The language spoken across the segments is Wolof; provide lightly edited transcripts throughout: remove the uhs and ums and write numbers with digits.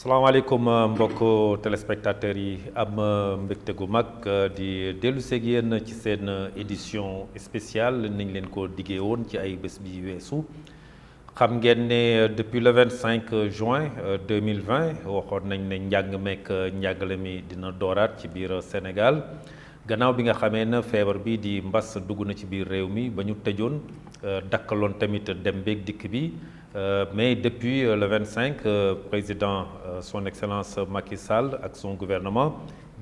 salaamaaleykum mbokku téléspectateurs yi am mbégte gu mag di dellu seeg yéen ci seen édition spéciale niñ leen ko diggee woon ci ay bés bi weesu xam ngeen ne depuis le 25 juin 2020 waxoon nañ ne njàng meek njàngale mi dina dooraat ci biir Sénégal gannaaw bi nga xamee na feebar bi di mbas dugg na ci biir réew mi ba ñu tëjoon dakkaloon tamit dem beeg dikk bi. Mais depuis le 25, président son excellence Macky Sall ak son gouvernement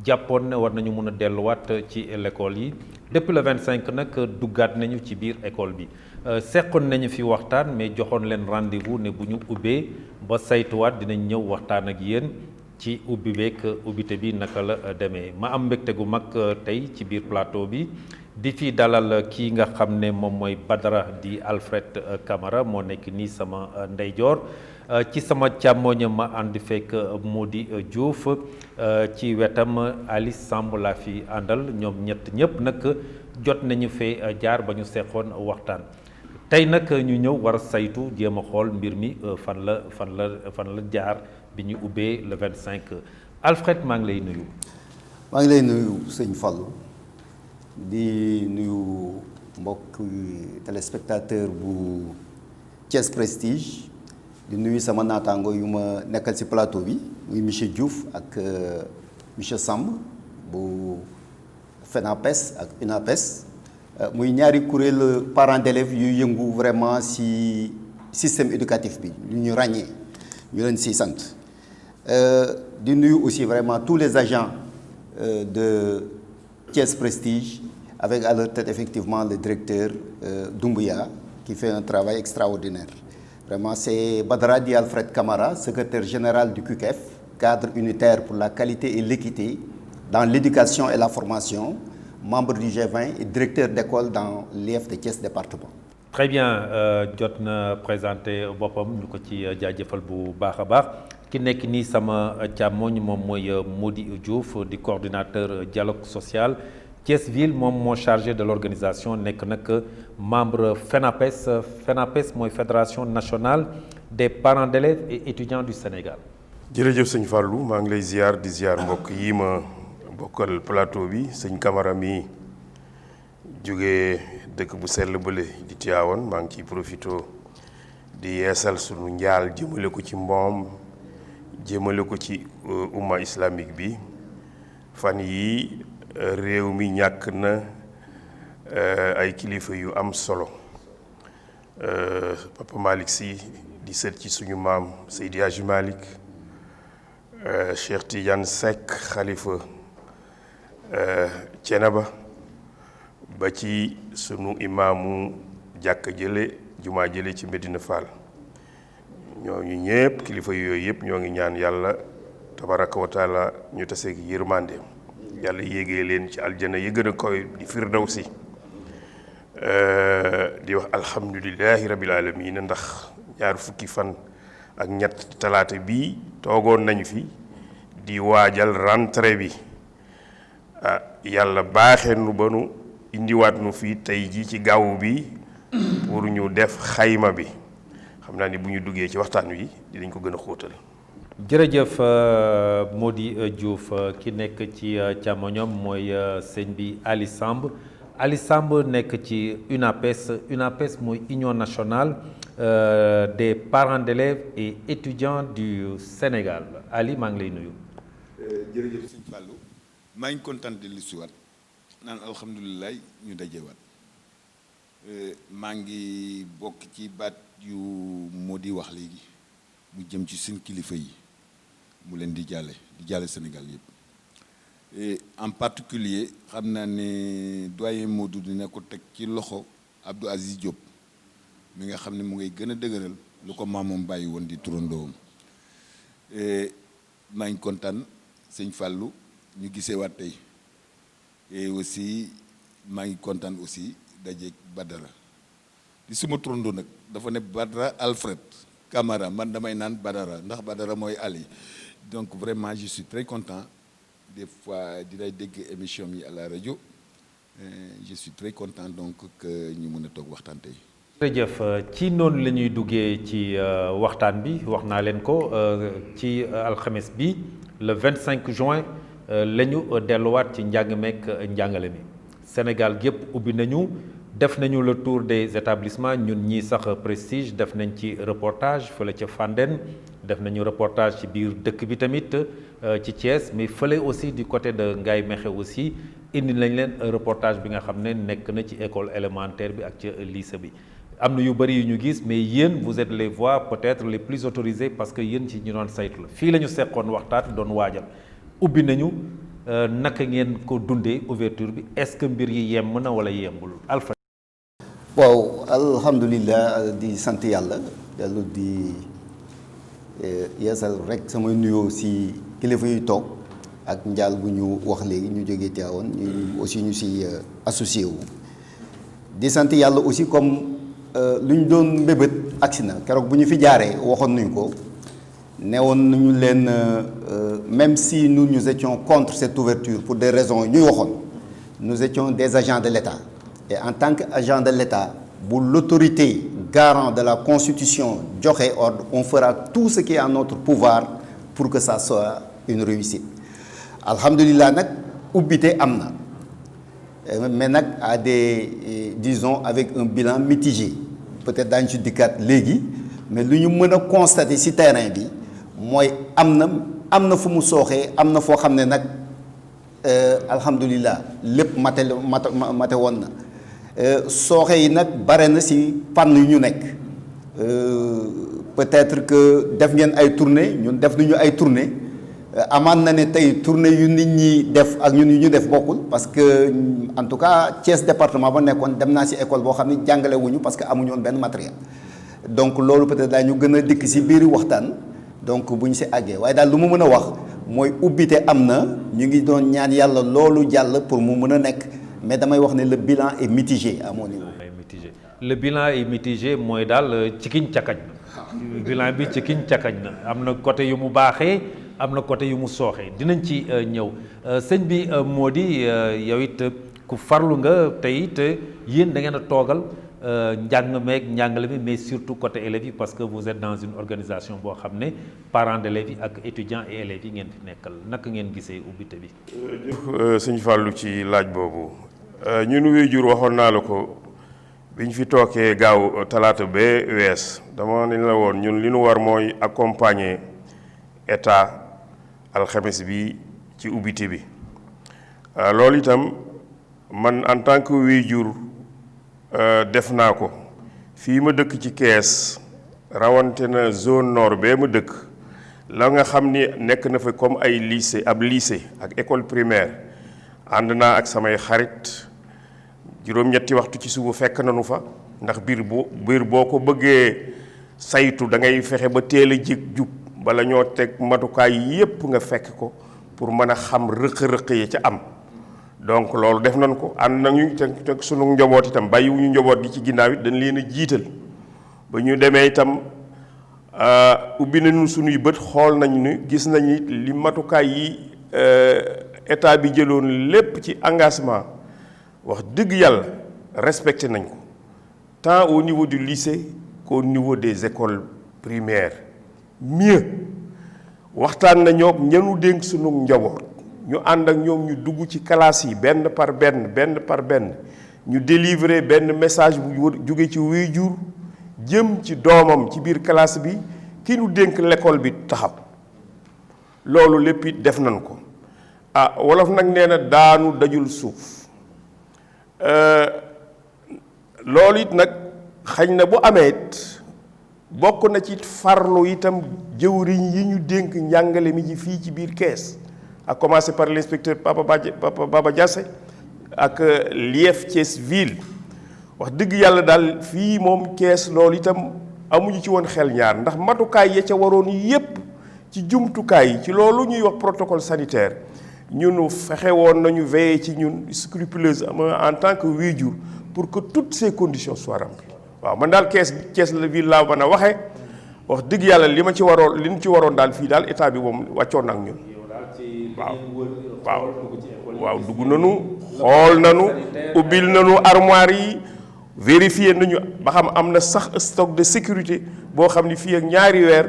jàppoon ne war nañu mun a delluwaat ci l'école yi depuis le 25 nag duggaat nañu ci biir école bi seqoon nañu fi waxtaan mais joxoon leen rendez-vous ne bu ñu ubbee ba saytuwaat dinañ ñëw waxtaan ak yéen ci ubbi beeg ubbite bi naka la demee ma am mbégte gu mag tey ci biir plateau bi. di fi dalal kii nga xam ne moom mooy Badara di Alfred Camara moo nekk nii sama ndeyjoor ci sama càmmoñ ma ànd fekk Mody Diouf ci wetam Alice Samb laa fi àndal ñoom ñëpp nag jot nañu fee jaar ba ñu seqoon waxtaan tey nag ñu ñëw war a saytu jéem a xool mbir mi fan la jaar bi ñu ubbee le 25 Alfred maa ngi lay nuyu. maa ngi lay nuyu sëñ Fallou. di nuyu mbokk téléspectateur bu Thiès Prestige di nuyu sama naataango yu ma nekkal ci plateau bi muy monsieur Diouf ak monsieur Samb bu FENAPES ak UNAPES muy ñaari kuréel parents d'élèves yu yëngu vraiment ci système éducatif bi lu ñu ràññee ñu leen ci sant di nuyu aussi vraiment tous les agents de Thiès Prestige, avec à leur tête effectivement le directeur Doumbouya, qui fait un travail extraordinaire. Vraiment, c'est Badara Di Alfred Camara, secrétaire général du CUCEF, cadre unitaire pour la qualité et l'équité dans l'éducation et la formation, membre du G20 et directeur d'école dans l'IEF de Thiès département. Très bien, jot na présenté boppam ñu ko ci jaajëfal bu baax a baax ki nekk nii sama càmmoñ moom mooy Mody Diouf di coordinateur dialogue social Thiès Ville moom moo chargé de l'organisation nekk nag membre FENAPES mooy fédération nationale des parents d'élèves et étudiants du Sénégal. jërëjëf sëñ Fallou maa ngi lay ziar di ziar mbokk yi ma bokkal plateau bi sëñ Camara mi jógee dëkk bu sell bële di Tivaouane maa ngi ciy profito di yeesal sunu njaal jëmale ko ci mboom jëmale ko ci umma islamique bi fan yi réew mi ñàkk na ay kilifa yu am solo Papa Malick Sy di sët ci suñu maam Seydi Hadji Malick Cheikh Tidiane Seck xalifa Thiénaba ba ci sunu imaamu jàkka jële jumaa jële ci Medina Fall ñooñu ñëpp kilifa yooyu yëpp ñoo ngi ñaan yàlla tabaraka wa taala ñu taseeg yërmandeem yàlla yéegee leen ci aljana yi gën a kaw di firdawsi di wax alhamdulillahi rabbil alamin ndax ñaar fukki fan ak ñett talaata bii toogoon nañu fi di waajal rentrée bi yàlla baaxee nu ba nu indiwaat nu fii tey jii ci gaawu bi pour ñu def xayma bi xam naa ni bu ñu duggee ci waxtaan wi dinañ ko gën a xóotal. jërëjëf Mody Diouf ki nekk ci càmmoñam mooy sëñ bi Ali Samb nekk ci UNAPES mooy Union nationale des parents d'élèves et étudiants du Sénégal Ali maa ngi lay nuyu. jërëjëf sëñ Fallou maa ngi kontaan di li siwaat naan alhamdulilah ñu dajewaat maa ngi bokk ci baat yu Mody wax léegi mu jëm ci seen kilifa yi mu leen di jàlle Sénégal yëpp en particulier xam naa ne doyen Modou dina ko teg ci loxo Abdou Aziz Diop mi nga xam ne mu ngay gën a dëgëral lu ko maamoom bàyyi woon di turandoom maa ngi kontaan sëñ Fallou ñu gisee waat tey et aussi maa ngi kontaan aussi dajeeg Badara di suma turandoo nag dafa ne Badara Alfred Camara man damay naan Badara ndax Badara mooy Ali donc vraiment je suis très content des fois di lay dégg émission yi à la rajo je suis très content donc que ñu mën a toog waxtaan tey. jërëjëf ci noonu la ñuy duggee ci waxtaan bi wax naa leen ko ci alxames bi le 25 juin la ñu delluwaat ci njàng meek njàngale mi Sénégal gépp ubbi nañu def nañu le tour des établissements ñun ñii sax Prestige def nañ ci reportage fële ca Fandène def nañu reportage ci biir dëkk bi tamit ci Thiès mais fële aussi du côté de Ngaye Mékhé aussi indi nañ leen reportage bi nga xam ne nekk na ci école élémentaire bi ak ci lycée bi am na yu bëri yu ñu gis mais yéen vous êtes les voix peut-être les plus autorisées parce que yéen ci ñu doon saytu la fii la ñu seqoon waxtaan doon waajal ubbi nañu naka ngeen ko dundee ouverture bi est-ce que mbir yi yemm na wala yembul Alpha. waaw alhamdulilah di sant yàlla dellu di yeesal rek samay nuyoo si kilifa yu toog ak njaal bu ñu wax léegi ñu jógee Tivaouane ñu aussi ñu si associé wu di sant yàlla aussi comme lu ñu doon mbébét agsi na keroog bu ñu fi jaaree waxoon nañu ko newoon nañu leen même si nous étions contre cette ouverture pour des raisons ñuy waxoon nous étions des agents de l'État et en tant qu'agent de l'État bu l'autorité garant de la Constitution joxe ordre on fera tout ce qui est en notre pouvoir pour que ça soit une réussite alhamdulilah nag ubbite am na mais nag à des disons avec un bilan mitigé peut-être daañu ci dikkaat léegi mais lu ñu mën a constater ci terrain bi mooy am na fu mu sooxee am na foo xam ne nag alhamdulilah lépp mate woon na sooxe yi nag bare na ci fànn yu ñu nekk peut-être que def ngeen ay tournée ñun def nañu ay tournée amaan na ne tey tournée yu nit ñi def ak ñun yu ñu def bokkul parce que en tout cas Thiès département ba nekkoon dem naa ci école boo xam ne jàngale wuñu parce que amuñu woon benn matériel donc loolu peut-être daañu gën a dikk ci biir waxtaan donc bu ñu ci àggee waaye daal lu mu mën a wax mooy ubbite am na ñu ngi doon ñaan yàlla loolu jàll pour mu mën a nekk mais damay wax ne le bilan est mitigé à mon niveau. le bilan est mitigé mooy daal cikiñ cakañ na bilan bi cikiñ cakañ na am na côté yu mu baaxee am na côté yu mu sooxee dinañ ci ñëw sëñ bi moo di yow it ku farlu nga tey it yéen da ngeen a toogal njàng meeg njàngale mi mais surtout côté élèves yi parce que vous êtes dans une organisation boo xam ne parents d'élèves yi ak étudiants et élèves yi ngeen fi nekkal naka ngeen gisee ubbite bi. sëñ Fallou ci laaj boobu ñun waajur waxoon naa la ko bi ñu fi tookee gaaw talaata bee wees dama ne la woon ñun li ñu war mooy accompagner état alxames bi ci ubbite bi loolu itam man en tant que waajur def naa ko fii ma dëkk ci Kees rawante na zone nord bee ma dëkk la nga xam ni nekk na fa comme ay lycée ab lycée ak école primaire ànd naa ak samay xarit juróom-ñetti waxtu ci suba fekk nañu fa ndax biir boo ko bëggee saytu da ngay fexe ba teel a jub bala ñoo teg matukaay yépp nga fekk ko pour mën a xam rëq-rëq yi ca am donc loolu def nañ ko ànd nañu teg sunu njaboot itam bàyyiwuñu njaboot gi ci ginnaaw it dañ leen a jiital ba ñu demee itam ubbi nañu sunuy bët xool nañu ni gis nañu li matukaay yi état bi jëloon lépp ci engagement wax dëgg yàlla respecté nañ ko tant au niveau du lycée qu'au niveau des écoles primaires mieux waxtaan nañoo ak ñenu dénk sunu njaboot ñu ànd ak ñoom ñu dugg ci classe yi benn par benn ñu délivrer benn message bu jóge ci waajur jëm ci doomam ci biir classe bi ki ñu dénk l'école bi taxaw loolu lépp it def nañ ko wolof nag nee na daanu dajul suuf loolu it nag xañ na bu amee it bokk na ci farlu itam jëwriñ yi ñu dénk njàngale mi ji fii ci biir Kees à commencer par l'inspecteur Papa Baba Diassé ak l'IEF Thiès ville wax dëgg yàlla daal fii moom Kees loolu itam amuñu ci woon xel ñaar ndax matukaay ya ca waroon yépp ci jumtukaay yi ci loolu ñuy wax protocole sanitaire ñun fexe woon nañu veiller ci ñun scrupuleuse en tant que waajur pour que toutes ces conditions soient remplies waaw man daal Kees la ville laa mën a waxee wax dëgg yàlla li ñu ci waroon daal fii daal état bi moom wàccoon ak ñun. waaw dugg nañu xool nañu ubbil nañu armoire yi vérifier nañu ba xam am na sax stock de sécurité boo xam ni fii ak ñaari weer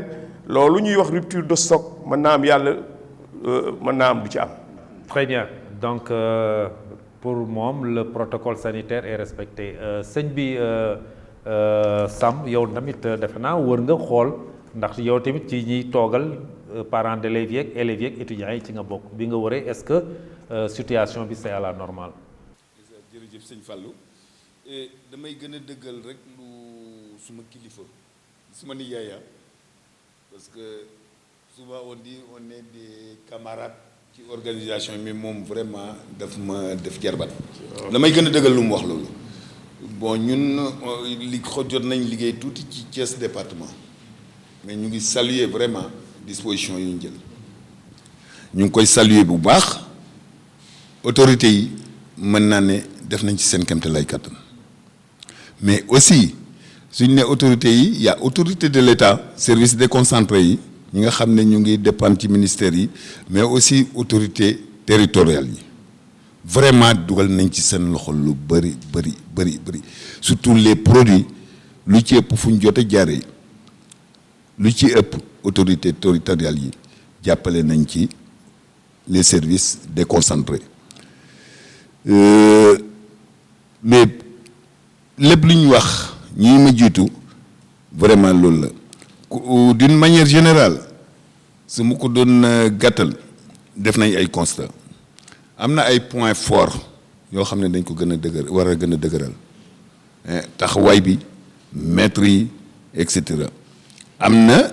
loolu ñuy wax rupture de stock mën naa am yàlla mën naa am du ci am. Très bien donc pour moom le protocole sanitaire est respecté sëñ bi Sam yow tamit defe naa wër nga xool ndax yow tamit ci ñiy toogal parents d'élèves yeeg élèves yeeg étudiants yi ci nga bokk bi nga wëree est-ce que situation bi c'est à la normale. jërëjëf sëñ Fallou damay gën a dëggal rek lu suma kilifa suma nijaaya parce que souvent on dit on est des camarades ci organisation mais moom vraiment daf ma def jarbat damay gën a dëggal lu mu wax loolu bon ñun li jot nañ liggéey tuuti ci Thiès département mais ñu ngi saluer vraiment disposition yu ñu jël ñu ngi koy saluer bu baax autorités yi mën naa ne def nañ ci seen kéemte lay kattan mais aussi suñ ne autorités yi y a autorité de l'État service déconcentré yi ñi nga xam ne ñu ngi dépendre ci ministères yi mais aussi autorité territoriales yi vraiment dugal nañ ci seen loxo lu bëri surtout les produits lu ci ëpp fu ñu jot a jaaree lu ci ëpp autorité territoriales yi jàppale nañ ci les services déconcentrés mais lépp lu ñu wax ñii ma jiitu vraiment loolu la d'une manière générale su ma ko doon gàttal def nañ ay constat am na ay points forts yoo xam ne dañ ko gën a dëgër war a gën a dëgëral taxawaay bi maître yi et cetera am na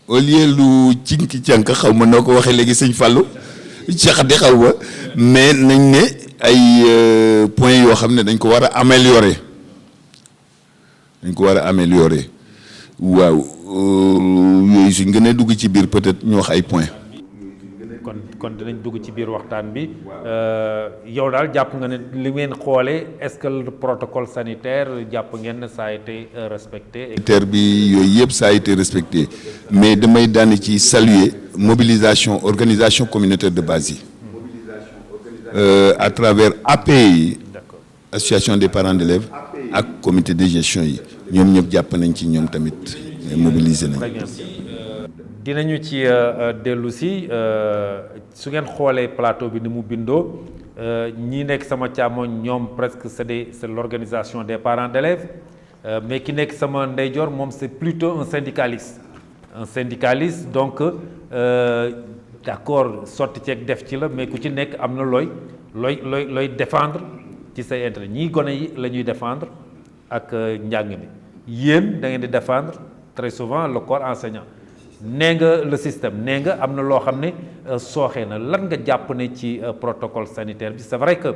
au lieu lu cinki cànk xaw ma noo ko waxee léegi sëñ Fallou caxadi xaw ma mais nañ ne ay points yoo xam ne dañ ko war a améliorer waaw yooyu suñ gën a dugg ci biir peut-être ñu wax ay points. kon dinañ dugg ci biir waxtaan bi yow daal jàpp nga ne li ngeen xoolee est-ce que le protocole sanitaire jàpp ngeen ne ça a été respecté. sanitaire bi yooyu yëpp ça a été respecté mais damay daan ci saluer mobilisation organisation communautaire de base yi à travers API association des parents d'élèves ak comité de gestion yi ñoom ñëpp jàpp nañ ci ñoom tamit mobiliser nañ. dinañu ci dellu si su ngeen xoolee plateau bi ni mu bindoo ñi nekk sama càmmoñ ñoom presque c'est l'organisation des parents d'élèves mais ki nekk sama ndeyjoor moom c'est plutôt un syndicaliste donc d'accord sotti ceeg def ci la mais ku ci nekk am na looy défendre ci say intérêt ñii gone yi la ñuy défendre ak njàng mi yéen da ngeen di défendre très souvent le corps enseignant. nee nga le système nee nga am na loo xam ne sooxee na lan nga jàpp ne ci protocole sanitaire bi c'est vrai que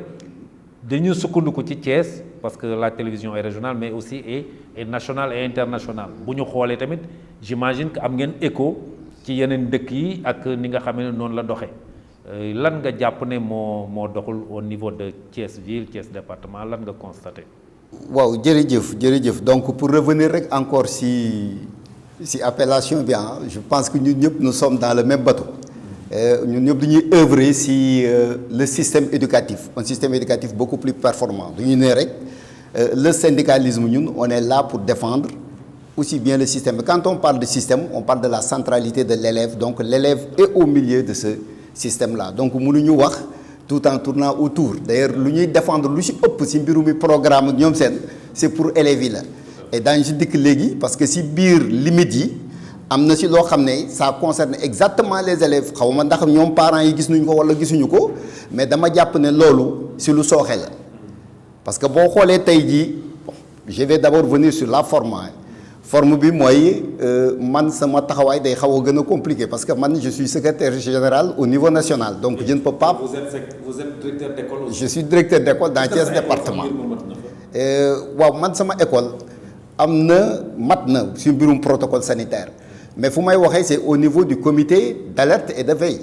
dañu sukkandiku ci Thiès parce que la télévision est régionale mais aussi est nationale et internationale bu ñu xoolee tamit j'imagine que am ngeen écho ci yeneen dëkk yi ak ni nga xam ne noonu la doxee lan nga jàpp ne moo doxul au niveau de Thiès ville Thiès département lan nga constaté. waaw jërëjëf donc pour revenir rek encore si appellation bi je pense que ñun ñëpp nous sommes dans le même bateau ñun ñëpp dañuy œuvrer si le système éducatif un système éducatif beaucoup plus performant dañuy ne rek le syndicalisme ñun on est là pour défendre aussi bien le système quand on parle de système on parle de la centralité de l'élève donc l'élève est au milieu de ce système là donc mënuñu wax tout en tournant autour d'ailleurs lu ñuy défendre lu ci ëpp si mbiru mi programme ak ñoom seen c'est pour élèves yi la et daañu si dikk léegi parce que si biir limites yi am na si loo xam ne ça concerne exactement les élèves xaw ma ndax ñoom parents yi gis nañu ko wala gisuñu ko mais dama jàpp ne loolu si lu sooxe la parce que boo xoolee tey jii je vais d'abord venir sur la forme bi mooy man sama taxawaay day xaw a gën a compliqué parce que man je suis secrétaire général au niveau national donc je ne peux pas. Vous êtes directeur d'école aussi. Je suis directeur d'école dans Thiès département. waaw man sama école. am na mat na si mbirum protocole sanitaire mais fu may waxee c'est au niveau du comité d'alerte et de veille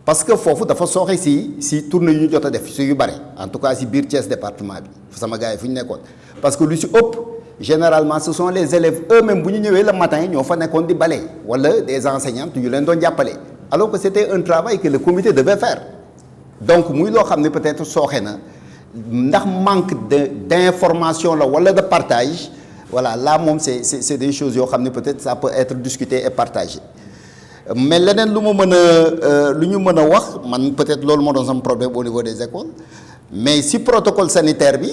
parce que foofu dafa sooxe si tournée yu ñu jot a def si yu bare en tout cas si biir Thiès département bi sama gars yi fu ñu nekkoon parce que lu si ëpp généralement ce sont les élèves eux-mêmes bu ñu ñëwee le matin ñoo fa nekkoon di bale wala des enseignantes yu leen doon jàppale alors que c'était un travail que le comité devait faire donc muy loo xam ne peut-être sooxe na ndax manque d'information la wala de partage voilà là moom c'est des choses yoo xam ne peut-être ça peut être discuté et partagé mais leneen lu ma mën a lu ñu mën a wax man peut-être loolu moo doon sama problème au niveau des écoles mais si protocole sanitaire bi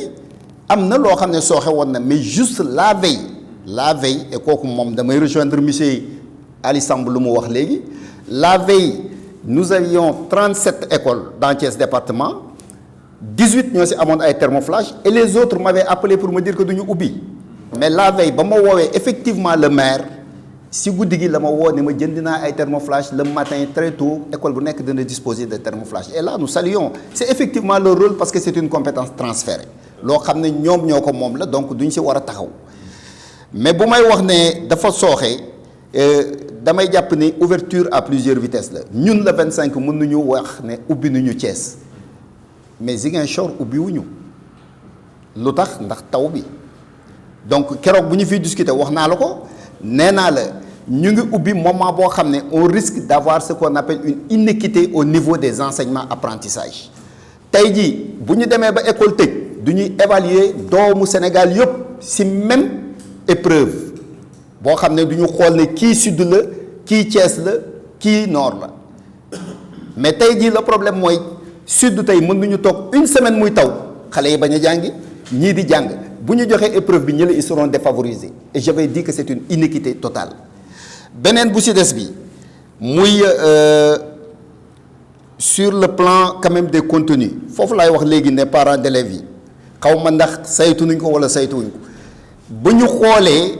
am na loo xam ne sooxe woon na mais juste la veille et kooku moom damay rejoindre monsieur Ali Samb lu mu wax léegi la veille nous avions 37 écoles dans Thiès département 18 ñoo si amoon ay thermoflash et les autres m'avaient appelé pour me dire que duñu ubbi mais la veille ba ma woowee effectivement le maire si guddi gi la ma woo ne ma jënd naa ay thermoflash le matin très tôt école bu nekk dina disposer de thermoflash et là nous saluons c'est effectivement leur rôle parce que c'est une compétence transférée loo xam ne ñoom ñoo ko moom la donc duñ si war a taxaw mais bu may wax ne dafa sooxe damay jàpp ne ouverture à plusieurs vitesses la ñun le 25 mën nañu wax ne ubbi nañu Thiès mais Ziguinchor ubbi wuñu lu tax ndax taw bi donc keroog bu ñu fiy discuter wax naa la ko nee naa la ñu ngi ubbi moment boo xam ne on risque d'avoir ce qu'on appelle une inéquité au niveau des enseignements apprentissage tey jii bu ñu demee ba école tëj du ñuy évaluer doomu Sénégal yëpp ci même épreuve boo xam ne du ñu xool ne kii sud la kii Thiès la kii nord la mais tey jii le problème mooy sud tey mën nañu toog une semaine muy taw xale yi bañ a jàngi ñii di jàng bu ñu joxee épreuve bi ñële ils seront défavorisés et je vais dire que c'est une inéquité totale beneen bu ci des bi muy sur le plan quand même des contenus foofu laay wax léegi ne parents d'élèves yi xaw ma ndax saytu nañ ko wala saytuwuñ ko bu ñu xoolee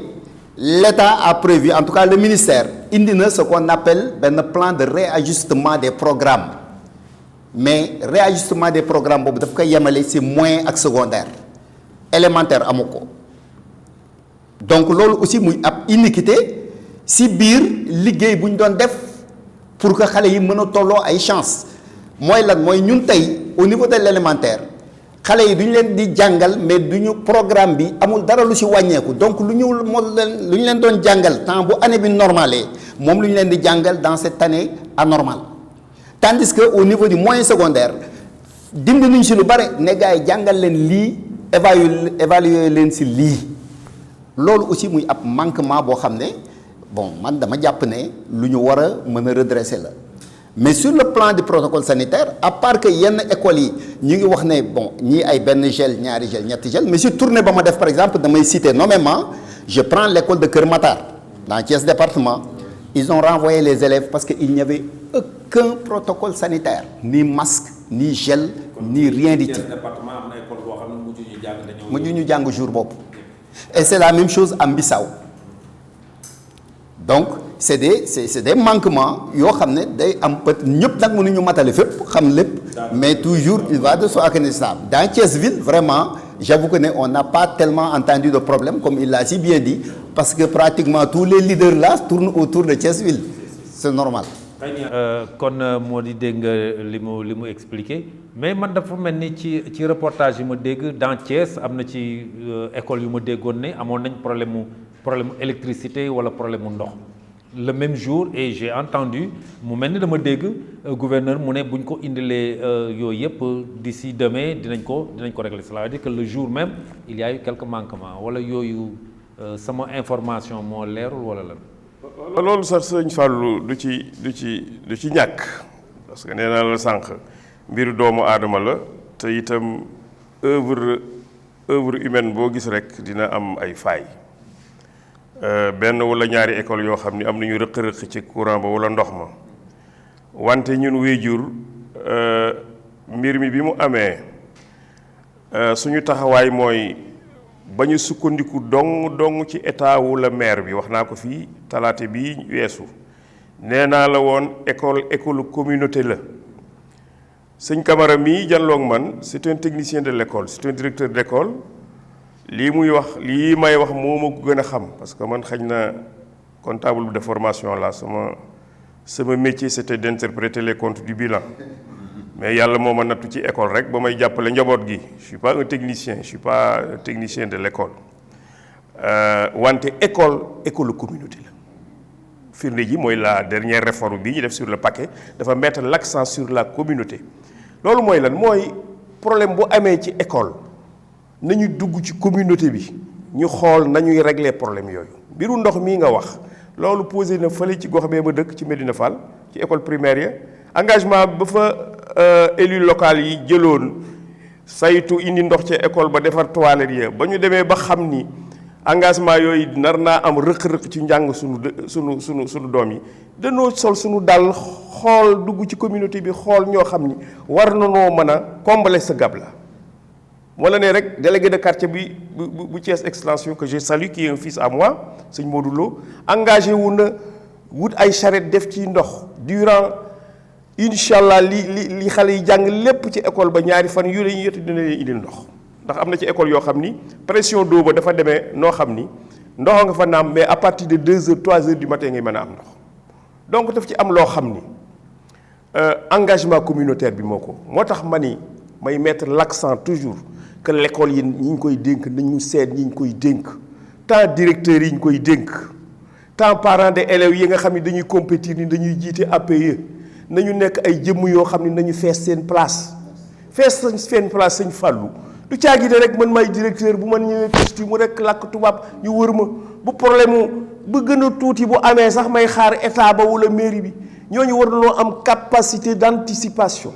l'État a prévu en tout cas le ministère indi na ce qu'on appelle benn plan de réajustement des programmes mais réajustement des programmes boobu daf koy yemale ci moyen ak secondaire élémentaire amu ko donc loolu aussi muy ab iniquité ci biir liggéey bu ñu doon def pour que xale yi mën a tolloo ay chance mooy lan mooy ñun tey au niveau de l'élémentaire xale yi du ñu leen di jàngal mais du ñu programme bi amul dara lu ci wàññeeku donc lu ñu leen doon jàngal temps bu année bi normalé moom lu ñu leen di jàngal dans cette année anormale tandis que au niveau du moyen secondaire dindi nañ ci lu bare ne gars yi jàngal leen lii évaluer leen ci lii loolu aussi muy ab manquement boo xam ne bon man dama jàpp ne lu ñu war a mën a redresser la mais sur le plan du protocole sanitaire à part que yenn écoles yi ñu ngi wax ne bon ñii ay benn gel ñaari gel ñetti gel mais si tournée ba ma def par exemple damay citer nommément je prends l'école de Kër Matar dans Thiès département ils ont renvoyé les élèves parce que il n'y avait aucun protocole sanitaire ni masque ni gel ni rien du tout mujj ñu jàng jour boobu et c'est la même chose à Mbissau donc c'est des manquements yoo xam ne day am peut ñëpp nag mënuñu matale fépp xam lépp mais toujours il va de soi que ça dans Thiès ville vraiment j'avoue que ne on n'a pas tellement entendu de problème comme il l'a si bien dit parce que pratiquement tous les leaders là tournent autour de Thiès ville c'est normal. kon moo di dégg nga li mu expliqué mais man dafa mel ni ci reportage yi ma dégg dans Thiès am na ci école yu ma déggoon ne amoon nañ problème électricité wala problème mu ndox le même jour et j'ai entendu mu mel ni dama dégg gouverneur mu ne bu ñu ko indilee yooyu yëpp d'ici demain dinañ ko régler cela veut dire que le jour même il y a eu quelques manquements wala yooyu sama information moo leerul wala lan. loolu sax sëñ Fallou du ci ñàkk parce que nee naa la sànq mbiru doomu aadama la te itam œuvre humaine boo gis rek dina am ay failles benn wala ñaari école yoo xam ni am nañu rëq-rëq ci courant ba wala ndox ma wante ñun waajur mbir mi bi mu amee suñu taxawaay mooy ba ñu sukkandiku dong ci état wu la maire bi wax naa ko fii talaate bi weesu nee naa la woon école communauté la sëñ Camara mii janloog man c'est un technicien de l'école c'est un directeur d'école lii may wax moo ma ko gën a xam parce que man xañ na comptable de formation la sama métier c'était d'interpréter les comptes du bilan mais yàlla moo ma nattu ci école rek ba may jàppale njaboot gi je suis pas un technicien de l'école wante école communauté la firnde ji mooy la dernière réforme bi ñu def sur le paquet dafa mettre l'accent sur la communauté loolu mooy lan mooy problème bu amee ci école nañu dugg ci communauté bi ñu xool nañuy régler problème yooyu. mbiru ndox mii nga wax loolu posé na fële ci gox bee ma dëkk ci Médina Fall ci école primaire ya engagement ba fa élu local yi jëloon saytu indi ndox ca école ba defar toilette ya ba ñu demee ba xam ni engagement yooyu nar naa am rëq-rëq ci njàng sunu doom yi danoo sol sunu dal xool dugg ci communauté bi xool ñoo xam ni war na noo mën a combler ce gap là. moo la ne rek délégué de quartier bu Thiès extension que je salue qui est un fils à moi sëñ Modou Lo engagé wu na wut ay charrette def ci ndox durant incha allah li xale yi jàng lépp ci école ba ñaari fan yu lañu yëtt dina leen indil ndox ndax am na ci école yoo xam ni pression d'eau ba dafa demee noo xam ni ndox nga fa naam mais à partir de 2 heures 3 heures du matin ngay mën a am ndox donc daf ci am loo xam ni engagement communautaire bi moo tax ma ni may mettre l'accent toujours que l'école yi ñi ñu koy dénk nañu seet ñi ñu koy dénk tant directeurs yi ñu koy dénk tant parents des élèves yi nga xam ne dañuy compétir ni dañuy jiite APE nañu nekk ay jëmm yoo xam ne nañu fees seen place sëñ Fallou du caagi de rek man may directeur bu man ñëwee costume rek làkk tubaab ñu wër ma bu problème bu gën a tuuti bu amee sax may xaar état ba wala mairie bi ñooñu war nañoo am capacité d'anticipation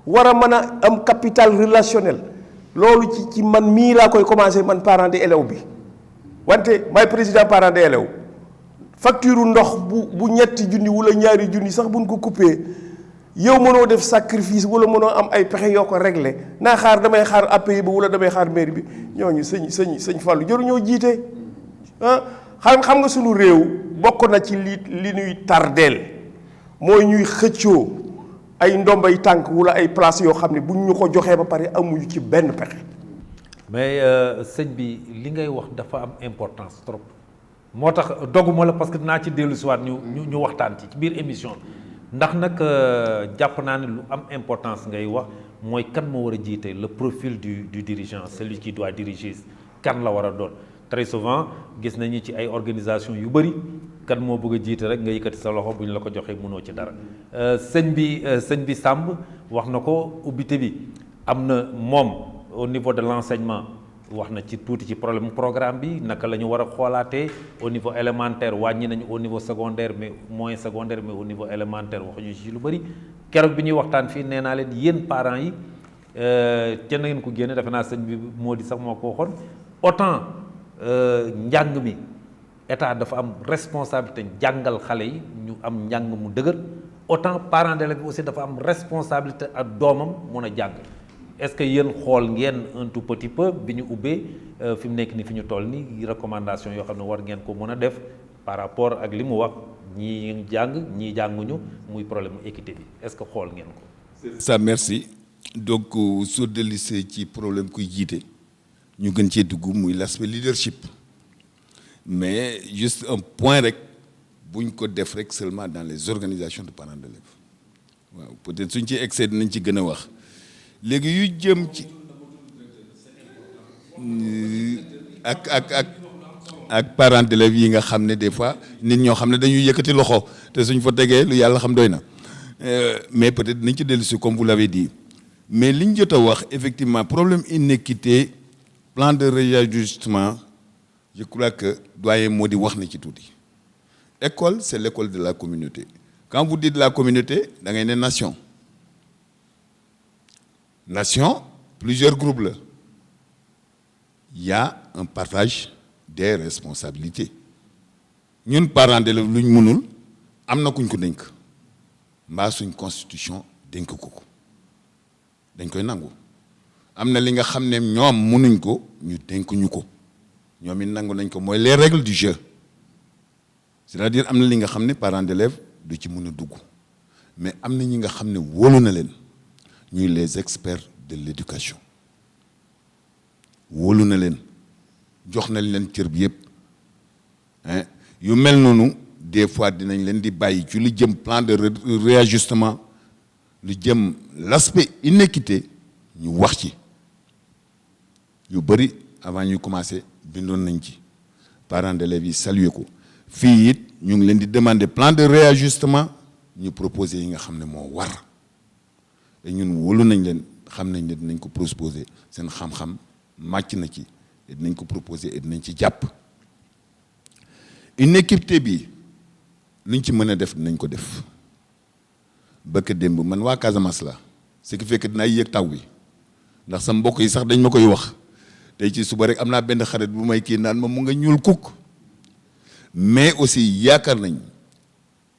war a mën a am capital relationnel loolu ci man mii laa koy commencé man parent d'élève bi wante may président parent d'élève facture ndox bu ñetti junni wala ñaari junni sax buñ ko coupé yow mënoo def sacrifice wala mënoo am ay pexe yoo ko réglé naa xaar damay xaar API ba wala damay xaar mairie bi ñooñu sëñ Fallou jëru ñoo jiite ah xam nga suñu réew bokk na ci li ñuy tardeel mooy ñuy xëccoo ay ndombay tànk wala ay place yoo xam ne buñ ñu ko joxee ba pare amuñu ci benn pexe. mais sëñ bi li ngay wax dafa am importance trop moo tax doguma la parce que dinaa ci dellu si waat ñu waxtaan ci biir émission ndax nag jàpp naa ne lu am importance ngay wax mooy kan moo war a jiite le profil du dirigeant celui qui doit diriger kan la war a doon très souvent gis nañu ci ay organisation yu bëri kan moo bëgg a jiite rek nga yëkkati sa loxo bu ñu la ko joxee mënoo ci dara sëñ bi Samb wax na ko ubbite bi am na moom au niveau de l'enseignement wax na ci tuuti ci problème programme bi naka la ñu war a xoolaatee au niveau élémentaire wàññi nañu au niveau secondaire mais moyen secondaire mais au niveau élémentaire waxuñu ci lu bëri keroog bi ñuy waxtaan fii nee naa leen yéen parents yi te na ngeen ko génne defe naa sëñ bi moo di sax moo ko waxoon autant njàng mi état dafa am responsabilité jàngal xale yi ñu am njàng mu dëgër autant parents d'élèves bi aussi dafa am responsabilité ak doomam mun a jàng est-ce que yéen xool ngeen un tout petit peu bi ñu ubbee fi mu nekk ni fi ñu toll ni recommandation yoo xam ne war ngeen ko mën a def par rapport ak li mu wax ñii jàng ñii jànguñu muy problème équité bi est-ce que xool ngeen ko. ça merci donc soo dellusee ci problème kuy jiite ñu gën cee dugg muy l'aspect leadership mais juste un point rek buñ ko def rek seulement dans les organisations de parents d'élèves waaw peut-être suñ ci excès nañ ci gën a wax. léegi yu jëm ci ak parents d'élèves yi nga xam ne des fois nit ñoo xam ne dañuy yëkkati loxo te suñ fa tegee lu yàlla xam doy na mais peut-être nañ ci dellu si comme vous l'avez dit mais liñ jot a wax effectivement problème inéquité plan de réajustement je crois que doyen moo di wax na ci tuuti école c'est l'école de la communauté quand vous dites la communauté da ngay ne nation plusieurs groupes là il y a un partage des responsabilités ñun parents d'élèves lu ñu mënul am na kuñ ko dénk mbaa suñ constitution dénk ko dañ koy nangu am na li nga xam ne ñoom mënuñ ko ñu dénk ñu ko ñoom it nangu nañ ko mooy les règles du jeu c'est-à-dire am na li nga xam ne parents d'élèves du ci mën a dugg mais am na ñi nga xam ne wóolu na leen ñuy les experts de l'éducation wóolu na leen jox nañ leen cër bi yëpp yu mel noonu des fois dinañ leen di bàyyi ci lu jëm plan de réajustement lu jëm l'aspect inéquité ñu wax ci yu bëri avant ñu commencer bindoon nañ ci parents d'élèves yi saluer ko fii it ñu ngi leen di demander plan de réajustement ñu proposer yi nga xam ne moo war te ñun wóolu nañ leen xam nañ ne dinañ ko proposer seen xam-xam màcc na ci et dinañ ko proposer et dinañ ci jàpp inéquité bi liñ ci mën a def dinañ ko def bëkk démb man waa Casamance la ce qui fait que dinaa yéeg taw bi ndax sa mbokk yi sax dañ ma koy wax tey ci suba rek am naa benn xarit bu may kii naan ma mu nga ñuul kukk mais aussi yaakaar nañ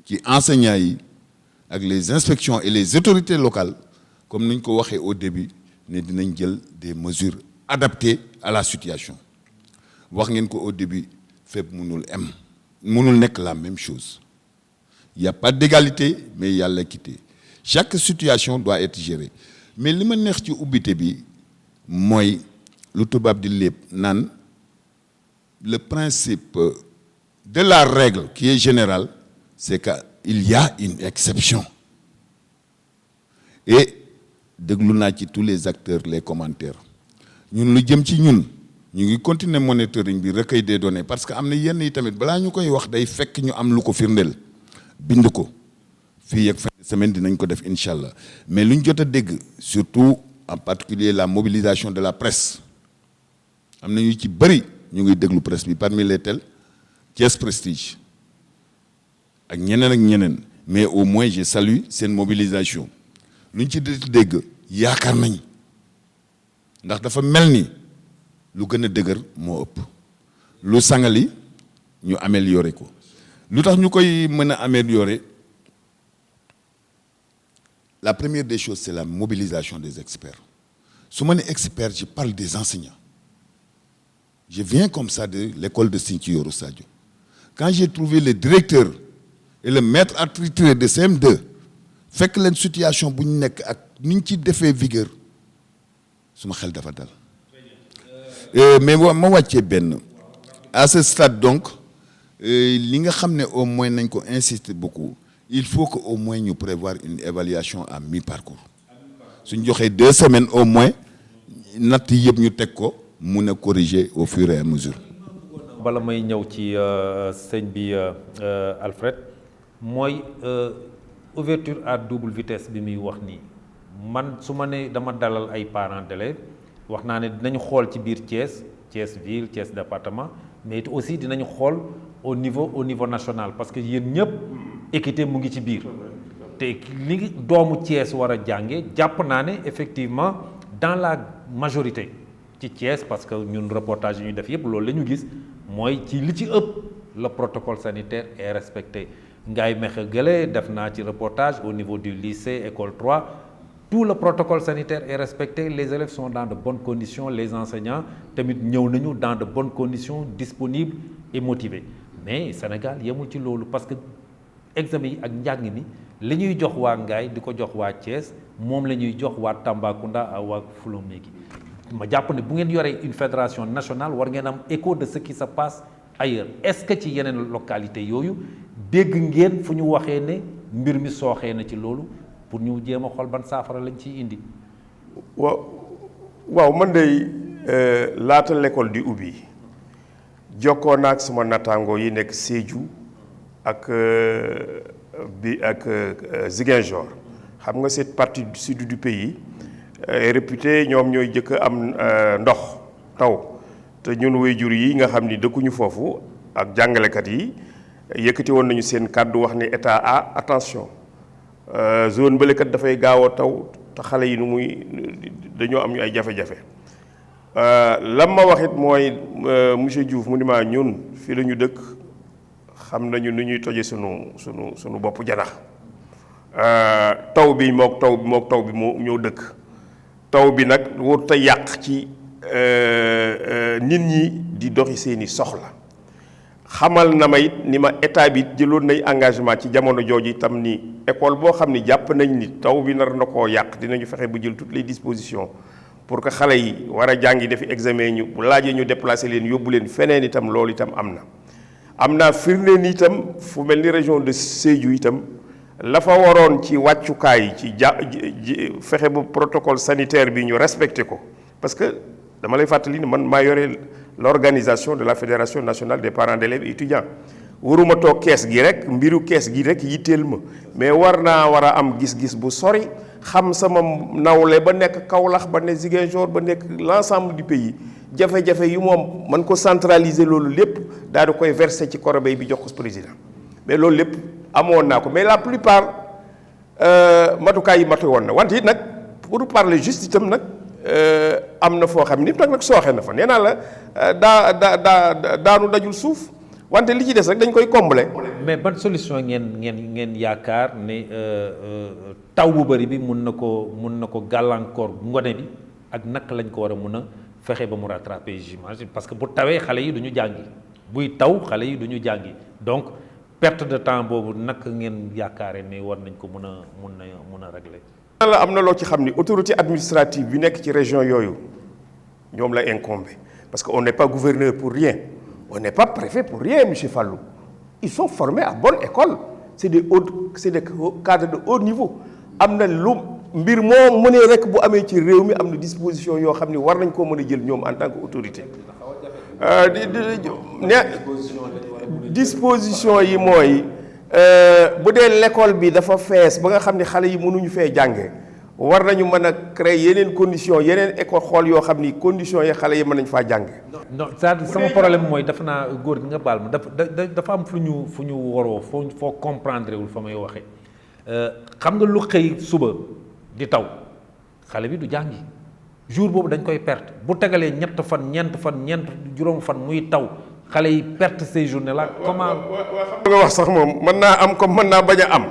ci enseignants yi ak les inspections et les autorités locales comme niñ ko waxee au début ne dinañ jël des mesures adaptées à la situation wax ngeen ko au début fépp mënul nekk la même chose il y a pas d'égalité mais il y a l'équité chaque situation doit être gérée mais li ma neex ci ubbite bi mooy lu tubaab di lépp naan le principe de la règle qui est générale c'est qu'il y a une exception et déglu naa ci tous les acteurs les commentaires ñun lu jëm ci ñun ñu ngi continuer monitoring bi recueil des données parce que am na yenn yi tamit balaa ñu koy wax day fekk ñu am lu ko firndeel bind ko fii ak fin de semaine dinañ ko def incha allah mais lu ñu jot a dégg surtout en particulier la mobilisation de la presse am na ñu ci bëri ñu ngi déglu presse bi parmi lesquels Thiès Prestige ak ñeneen mais au moins je salue seen mobilisation lu ñu ci dégg yaakaar nañ ndax dafa mel ni lu gën a dëgër moo ëpp lu sangali ñu améliorer ko lu tax ñu koy mën a améliorer la première des choses c'est la mobilisation des experts su ma nee expert je parle des enseignants je viens comme ça de l'école de Sinthiou Yoro Sadio quand j'ai trouvé le directeur et le maître attitré de CM2 fekk leen situation bu ñu nekk ak ni ñu ci defee vigueur suma xel dafa dal mais ma wàccee benn à ce stade donc li nga xam ne au moins nañ ko insister beaucoup il faut que au moins ñu prévoir une évaluation à mi-parcours suñ joxee 2 semaines au moins natt yëpp ñu teg ko mun a corriger au fur et à mesure. bala may ñëw ci sëñ bi Alfred mooy ouverture à double vitesse bi muy wax nii man su ma ne dama dalal ay parents d'élèves wax naa ne dinañu xool ci biir Thiès ville Thiès département mais aussi dinañu xool au niveau national parce que yéen ñëpp équité mu ngi ci biir te li doomu Thiès war a jànge jàpp naa ne effectivement dans la majorité ci Thiès parce que ñun reportage yi ñuy def yëpp loolu la ñu gis mooy ci li ci ëpp le protocole sanitaire est respecté Ngaye Mékhé Guélé def naa ci reportage au niveau du lycée école 3 tout le protocole sanitaire est respecté les élèves sont dans de bonnes conditions les enseignants tamit ñëw nañu dans de bonnes conditions disponibles et motivés mais Sénégal yemul ci loolu parce que examen yi ak njàng mi li ñuy jox waa Ngaye di ko jox waa Thiès moom la ñuy jox waa Tambacounda ak waa Fulomegi ma jàpp ne bu ngeen yoree une fédération nationale war ngeen am écho de ce qui se passe ailleurs est-ce que ci yeneen localité yooyu dégg ngeen fu ñu waxee ne mbir mi sooxee na ci loolu pour ñu jéem a xool ban saafara lañ ciy indi. waaw man de laata l'école di ubbi jokkoo naa ak suma nattaangoo yi nekk Sédhiou ak Ziguinchor xam nga cette partie du sud du pays est réputée ñoom ñooy jëkk am ndox taw te ñun waajur yi nga xam ni dëkkuñu foofu ak jàngalekat yi yëkkati woon nañu seen kàddu wax ni état attention zone bëlekat dafay gaaw a taw te xale yi nu muy dañoo am ñu ay jafe-jafe lam ma waxit mooy monsieur Diouf mu ni maa ñun fii la ñu dëkk xam nañu nu ñuy toje sunu bopp janax taw bi mook taw bi moo ñoo dëkk taw bi nag warut a yàq ci nit ñi di doxi seeni soxla xamal na ma it ni ma état bi jëloon nay engagement ci jamono jooju itam ni école boo xam ni jàpp nañ ni taw bi nar na koo yàq dinañu fexe bu jël toutes les dispositions pour que xale yi war a jàngi defi examen ñu bu laajee ñu déplacer leen yóbbu leen feneen itam loolu itam am naa firnde ni itam fu mel ni région de Sédhiou itam la fa waroon ci wàccukaay ci fexe ba protocole sanitaire bi ñu respecté ko parce que dama lay fàttali ni man maa yore l'organisation de la fédération nationale des parents d'élèves et étudiants waruma toog kees gi rek mbiru kees gi rek yitteel ma mais war a am gis-gis bu sori xam sama nawle ba nekk Kaolack ba nekk Ziguinchor ba nekk l'ensemble du pays jafe-jafe yu moom man ko centraliser loolu lépp daal di koy verser ci corbeille bi jox ko président mais loolu lépp amoon naa ko mais la plupart matukaay yi matu woon na wante it nag pour parler juste itam nag am na foo xam ni nag sooxe na fa nee naa la daanu dajul suuf wante li ci des rek dañ koy combler. mais ban solution ngeen yaakaar ne taw bu bëri bi mun na ko gàllankoor ngone bi ak naka lañ ko war a mun a fexe ba mu rattraper j'imagine parce que bu tawee xale yi du ñu jàngi buy taw xale yi du ñu jàngi donc perte de temps boobu naka ngeen yaakaare ne war nañ ko mun a régler. la am na loo ci xam ni autorité administrative bi nekk ci région yooyu ñoom la incombé parce que on n'est pas gouverneur pour rien on n'est pas préfet pour rien monsieur Fallou ils sont formés à bonne école c'est des cadres de haut niveau am na lu mbir moo mënee rek bu amee ci réew mi am na disposition yoo xam ni war nañ koo mën a jël ñoom en tant que autorité disposition yi mooy bu dee l'école bi dafa fees ba nga xam ni xale yi mënuñu fee jànge war nañu mën a créer yeneen conditions yeneen école xool yoo xam ni conditions yi xale yi mën nañ faa jànge non c'est-à-dire sama problème mooy dafa naa góor gi nga baal ma dafa am fu ñu waroo foo comprendre wul fa may waxee xam nga lu xëy suba di taw xale bi du jàngi jour boobu dañ koy perte bu tegalee ñett fan ñeent juróom fan muy taw xale yi perte ces journées là comment. xam nga wax sax moom mën naa am comme mën naa bañ a am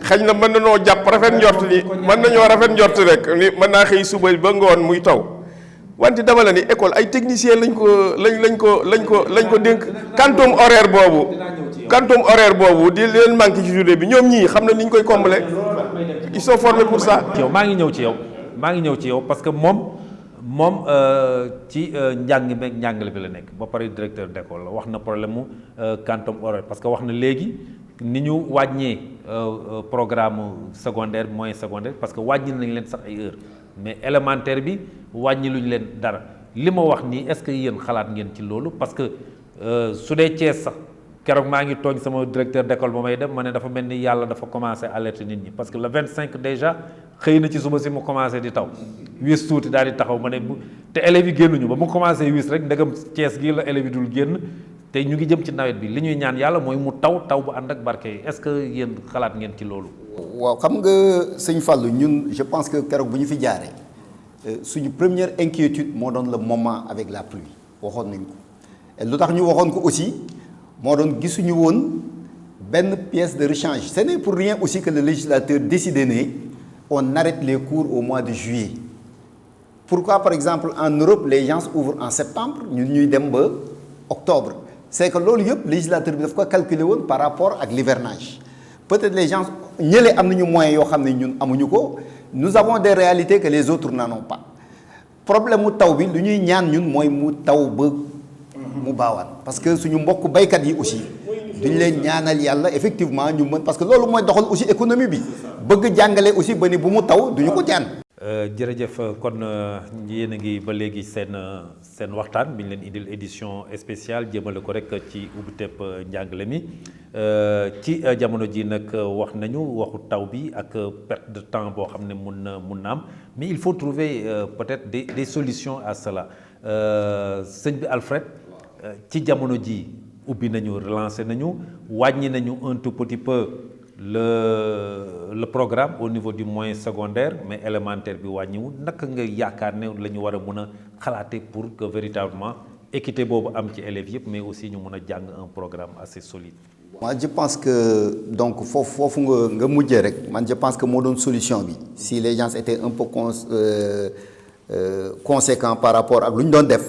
xëy na mën nañoo jàpp rafet njort ni mën nañoo rafet njort rek ni mën naa xëy suba ba ngoon muy taw wante dama la ni école ay technicien lañ ko dénk quantum horaire boobu di leen manqué ci journée bi ñoom ñii xam na ni ñu koy combler ils sont formés pour ça. maa ngi ñëw ci yow parce que moom ci njàngale bi la nekk ba pare directeur d'école la wax na problème mu quantum horaire parce que wax na léegi ni ñu wàññee programme secondaire moyen secondaire parce que wàññi nañ leen sax ay heures mais élémentaire bi wàññi luñ leen dara li ma wax nii est-ce que yéen xalaat ngeen ci loolu parce que su dee Thiès sax keroog maa ngi tooñ sama directeur d'école ba may dem ma ne dafa mel ni yàlla dafa commencé alerter nit ñi parce que le 25 déjà xëy na ci suba si mu commencé di taw wis tuuti daal di taxaw ma ne te élèves yi génnuñu ba mu commencé wis rek ndegam Thiès gii la élèves yi dul génn te ñu ngi jëm ci nawet bi li ñuy ñaan yàlla mooy mu taw bu ànd ak barke yi est-ce que yéen xalaat ngeen ci loolu. waaw xam nga sëñ Fallou ñun je pense que keroog bu ñu fi jaaree suñu première inquiétude moo doon le moment avec la pluie waxoon nañ ko et lu tax ñu waxoon ko aussi moo doon gisuñu woon benn pièce de rechange ce n'est pour rien aussi que le législateur décidé ne on arrête les cours au mois de juillet pourquoi par exemple en Europe les gens ouvrent en septembre ñun ñuy dem ba octobre c'est que loolu yëpp législateur bi daf ko calculer woon par rapport ak l'hivernage peut-être les gens ñële am nañu moyens yoo xam ne ñun amuñu ko nous avons des réalités que les autres n'en ont pas problème mu taw bi lu ñuy ñaan ñun mooy mu taw ba mu baawaan parce que suñu mbokk baykat yi aussi duñ leen ñaanal yàlla effectivement ñu mën parce que loolu mooy doxal aussi économie bi bëgg jàngale aussi ba ni bu mu taw duñu ko ñaan. jërëjëf kon yéen a ngi ba léegi seen waxtaan bi ñu leen indil édition spéciale jëmale ko rek ci ubbiteb njàngale mi ci jamono ji nag wax nañu waxu taw bi ak perte de temps boo xam ne mun na am mais il faut trouver peut-être des solutions à cela sëñ bi Alfred ci jamono ji ubbi nañu relancé nañu wàññi nañu un tout petit peu le programme au niveau du moyen secondaire mais élémentaire bi wàññiwul naka nga yaakaar ne la ñu war a mën a xalaate pour que véritablement équité boobu am ci élèves yëpp mais aussi ñu mën a jàng un programme assez solide. moi je pense que donc foofu nga mujjee rek man je pense que moo doon solution bi si les gens étaient un peu conséquents par rapport ak lu ñu doon def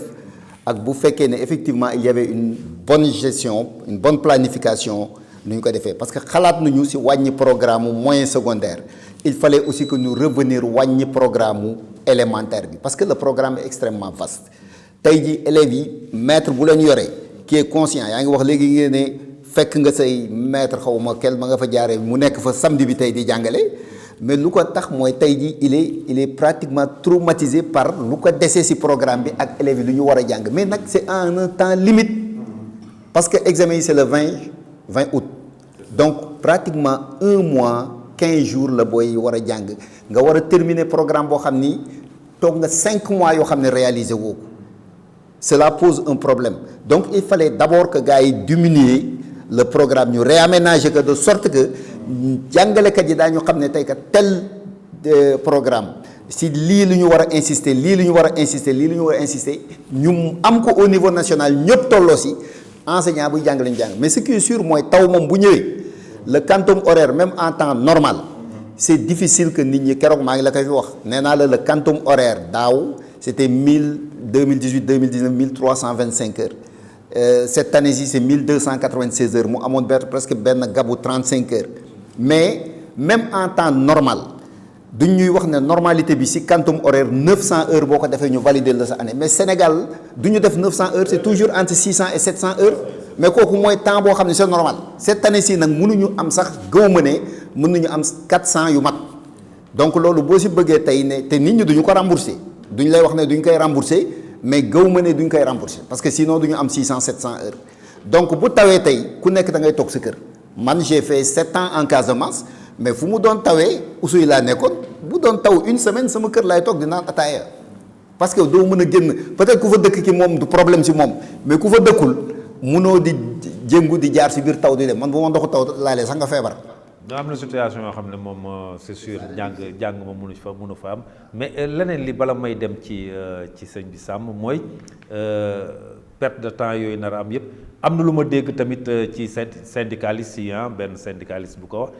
ak bu fekkee ne effectivement il y avait une bonne gestion une bonne planification nu ñu ko defee parce que xalaat nañu si wàññi programme moyen secondaire il fallait aussi que ñu revenir wàññi programme élémentaire bi parce que le programme est extrêmement vaste tey ji élèves yi maître bu leen yoree qui est conscient yaa ngi wax léegi ngeen ne fekk nga say maître xaw ma kel ma nga fa jaaree mu nekk fa samedi bi tey di jàngale mais lu ko tax mooy tey ji il est pratiquement traumatisé par lu ko desee si programme bi ak élèves yi lu ñu war a jàng mais nag c'est en un temps limite parce que examen yi c'est le 20 août donc pratiquement un mois 15 jours la booy war a jàng nga war a terminer programme boo xam ni toog nga 5 mois yoo xam ne réaliser woo ko cela pose un problème donc il fallait d'abord que gars yi diminuer le programme ñu réaménager que de sorte que jàngalekat yi daañu xam ne tey kat tel programme si lii lu ñu war a insister lii lu ñu war a insister lii lu ñu war a insister ñu am ko au niveau national ñëpp tolloo si enseignant buy jàng lañu jàng mais ce qui est sûr mooy taw moom bu ñëwee le quantum horaire même en temps normal c'est difficile que nit ñi keroog maa ngi la koy fi wax nee naa la le quantum horaire daaw c'était 2018 2019 1325 heures cette année-ci c'est 1296 heures mu amoon presque benn gabu 35 heures mais même en temps normal duñ ñuy wax ne normalité bi si quantum horaire 900 heures boo ko defee ñu valider la sa année mais Sénégal du ñu def 900 heures c'est toujours entre 600 et 700 heures mais kooku mooy temps boo xam ne c'est normal cette année-ci nag mënuñu am sax gëwuma ne mën nañu am 400 yu mat donc loolu boo si bëggee tey ne te nit ñi duñu ko rembourser duñ lay wax ne duñ koy rembourser mais gëwuma ne duñ koy rembourser parce que sinon duñu am 600 700 heures donc bu tawee tey ku nekk da ngay toog sa kër man j'ai fait 7 ans en Casamance mais fu mu doon tawee usuy laa nekkoon bu doon taw une semaine sama kër laay toog di naan ataaya parce que doo mën a génn peut-être ku fa dëkk ki moom du problème si moom mais ku fa dëkkul munoo di jëngu di jaar si biir taw di dem man bu ma ndoxu taw laalee sax nga feebar. ñoo am na situation yoo xam ne moom c'est sûr jàng ma mënu fa am mais leneen li bala may dem ci sëñ bi Samb mooy perte de temps yooyu nar a am yëpp am na lu ma dégg tamit ci syndicaliste yi benn syndicaliste bu ko wax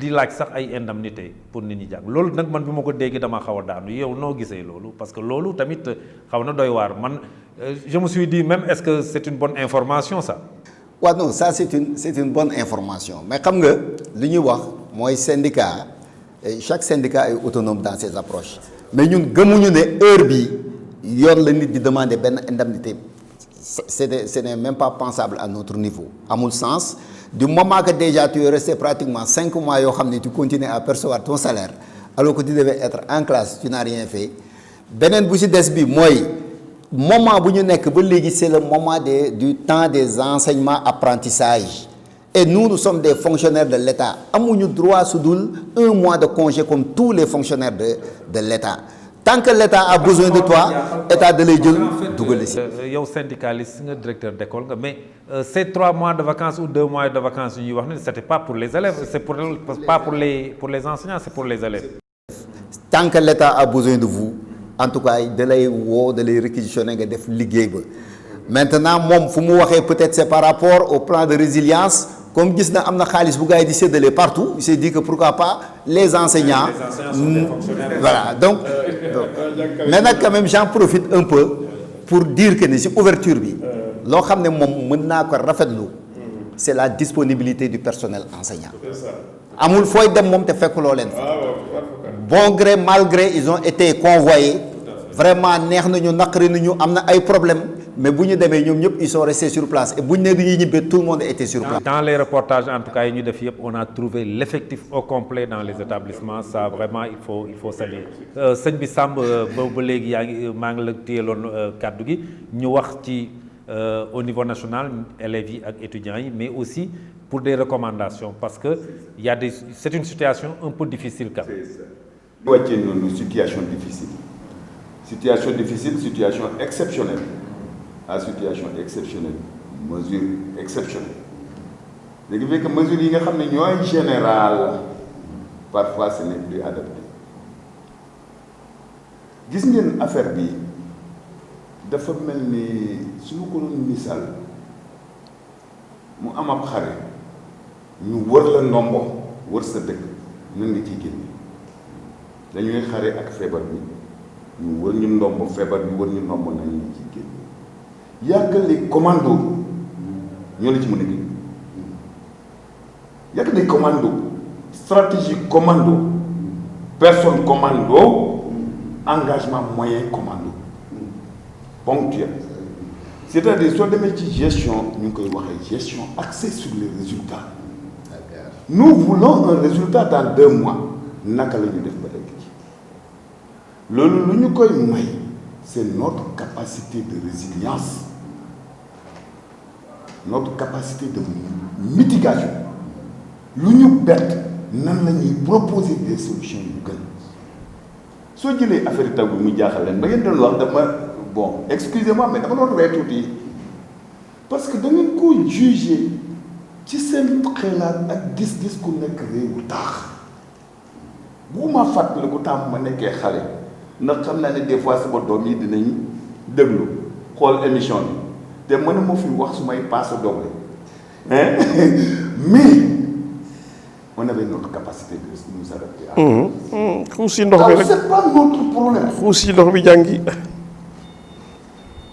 di laaj sax ay indemnité pour nit ñi jàng loolu nag man bi ma ko dégg dama xaw a daanu yow noo gisee loolu parce que loolu tamit xaw na doy waar man je me suis dit même est-ce que c'est une bonne information ça. waaw non ça c'est une bonne information mais xam nga li ñuy wax mooy syndicat chaque syndicat est autonome dans ses approches mais ñun gëmuñu ne heure bi yoon la nit di demander benn indemnité ce n'est même pas pensable à notre niveau amul sens du moment que déjà tu es resté pratiquement 5 mois yoo xam ne tu continues à percevoir ton salaire alors que tu devais être en classe tu n'as rien fait beneen bu ci des bi mooy moment bu ñu nekk ba léegi c'est le moment du temps des enseignements apprentissage et nous sommes des fonctionnaires de l'État amuñu droit su dul 1 mois de congé comme tous les fonctionnaires de l'État tant que l'État a besoin de toi État da lay jël dugal si. yow syndicaliste nga directeur d'école nga mais ces 3 mois de vacances ou 2 mois de vacances yu ñuy wax ne c'était pas pour les élèves c'est pas pour les enseignants c'est pour les élèves. tant que l'État a besoin de vous en tout cas da lay woo da lay réquisitionner nga def liggéey ba maintenant moom fu mu waxee peut-être c'est par rapport au plan de résilience comme gis na am na xaalis bu gars yi di séddale partout il s'est dit que pourquoi pas les enseignants sont des fonctionnaires. Voilà donc mais nag quand même j'en profite un peu pour dire que ni ci ouverture bi loo xam ne moom mën naa ko rafetlu c'est la disponibilité du personnel enseignant amul fooy dem moom te fekkuloo leen fa bon gré mal gré ils ont été convoyés vraiment neex nañu naqari nañu am na ay problèmes mais bu ñu demee ñoom ñëpp ils sont restés sur place et bu ñu nee dañuy ñibbee tout le monde était sur place. Dans les reportages en tout cas yi ñu def yëpp on a trouvé l'effectif au complet dans les établissements ça vraiment il faut saluer sëñ bi Samb ba léegi yaa ngi maa ngi la téyeloon kàddu gi ñu wax ci au niveau national élèves yi ak étudiants yi mais aussi pour des recommandations parce que il y a c'est une situation un peu difficile quand même. wàccee noonu situation difficile situation exceptionnelle à situation exceptionnelle mesure exceptionnelle léegi fekk mesures yi nga xam ne ñooy général parfois ce n'est plus adapté gis ngeen affaire bi dafa mel ni su ma ko doon misaal mu am ab xare ñu wër la ndombo wër sa dëkk nan nga ciy génne dañuy xare ak feebar bi ñu wër ñu ndombo feebar bi wër ñu ndombo nañ nga ciy génne yàgg les commandos ñoo la ci mën a génne yàgg les commandos stratégie commando personne commando engagement moyen commando ponctuel c'est-à-dire soo demee ci gestion ñu ngi koy waxee gestion axée sur les résultats nous voulons un résultat dans 2 mois naka la ñu def ba egg ci loolu lu ñu koy may c'est notre capacité de résilience notre capacité de mitigation lu ñu bett nan la ñuy proposer des solutions yu gën soo jëlee affaire taw bi mu jaaxal leen ba ngeen doon wax dama bon excusez-moi mais dama doon ree tuuti parce que da ngeen ko juger ci seen xelaat ak gis-gis ku nekk réewu taax bu ma fàttali ko temps ma nekkee xale ndax xam naa ne des fois sama doom yi dinañ déglu xool émission bi te mën na ma fi wax su may passe doble mais on avait notre capacité de nous adapter à xuus si ndox bi rek c'est pas notre problème xuus si ndox bi jàngi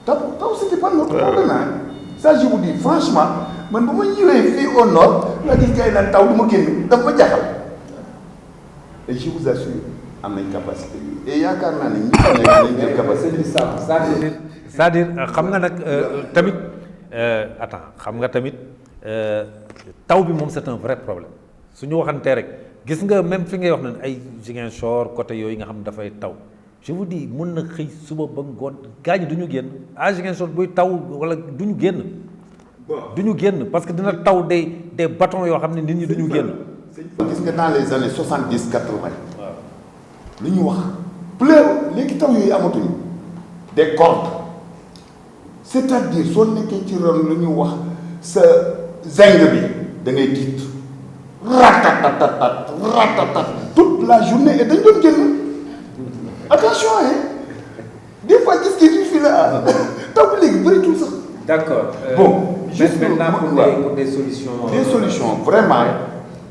taw c'était pas notre problème hein ça je vous dis franchement man bu ma ñëwee fii au nord la gis gars yi naan taw du ma génn daf ma jaxal et je vous assure am nañ capacité yi et yaakaar naa ne ñi nañ jël capacité c'est-à-dire xam nga nag tamit attends xam nga tamit taw bi moom c'est un vrai problème su ñu waxantee rek gis nga même fi ngay wax ne ay Ziguinchor côté yooyu nga xam ne dafay taw je vous dis mën na xëy suba ba ngoon gars ñi du ñu génn à Ziguinchor buy taw wala du ñu génn du ñu génn parce que dina taw des bâtons yoo xam ne nit ñi du ñu génn gis nga dans les années 70 80 lu ñu wax pleuve léegi taw yooyu amatuñu des cordes c'est-à-dire soo nekkee ci ron lu ñu wax sa zinc bi da ngay tiit ratatatat ratatat toute la journée et dañ doon génn attention hein des fois gis nga fii la taw bi léegi bëritul sax. d'accord bon juste maintenant pour des solutions. des solutions vraiment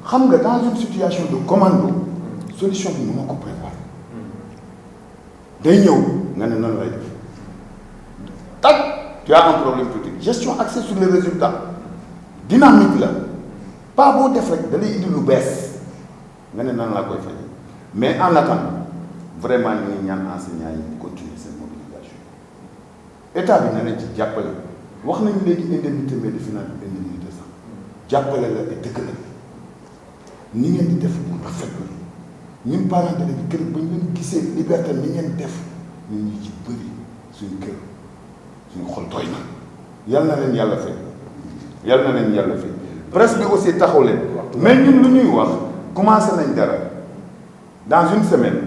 xam nga dans une situation de commando solution bi mënoo ko prévoir day ñëw nga ne nan lay def tac tu as un problème politique gestion axée sur les résultats dynamique la pas boo def rek da lay indi lu bees nga ne nan laa koy fay mais en attendant vraiment ñu ngi ñaan enseignants yi continuer seen mobilisation état bi na leen ci jàppale wax nañu léegi indemnité mais defe naa indemnité sax jàppale la et dëkk la ni ngeen di def mu rafet la ñun parents d'élèves bi kër ba ñu leen gisee liberté ni ngeen def ñun ñu ci bëri suñu kër suñu xol tooy na yal na leen yàlla fay yal na leen yàlla fay presse bi aussi taxaw leen mais ñun lu ñuy wax commencé nañ dara dans une semaine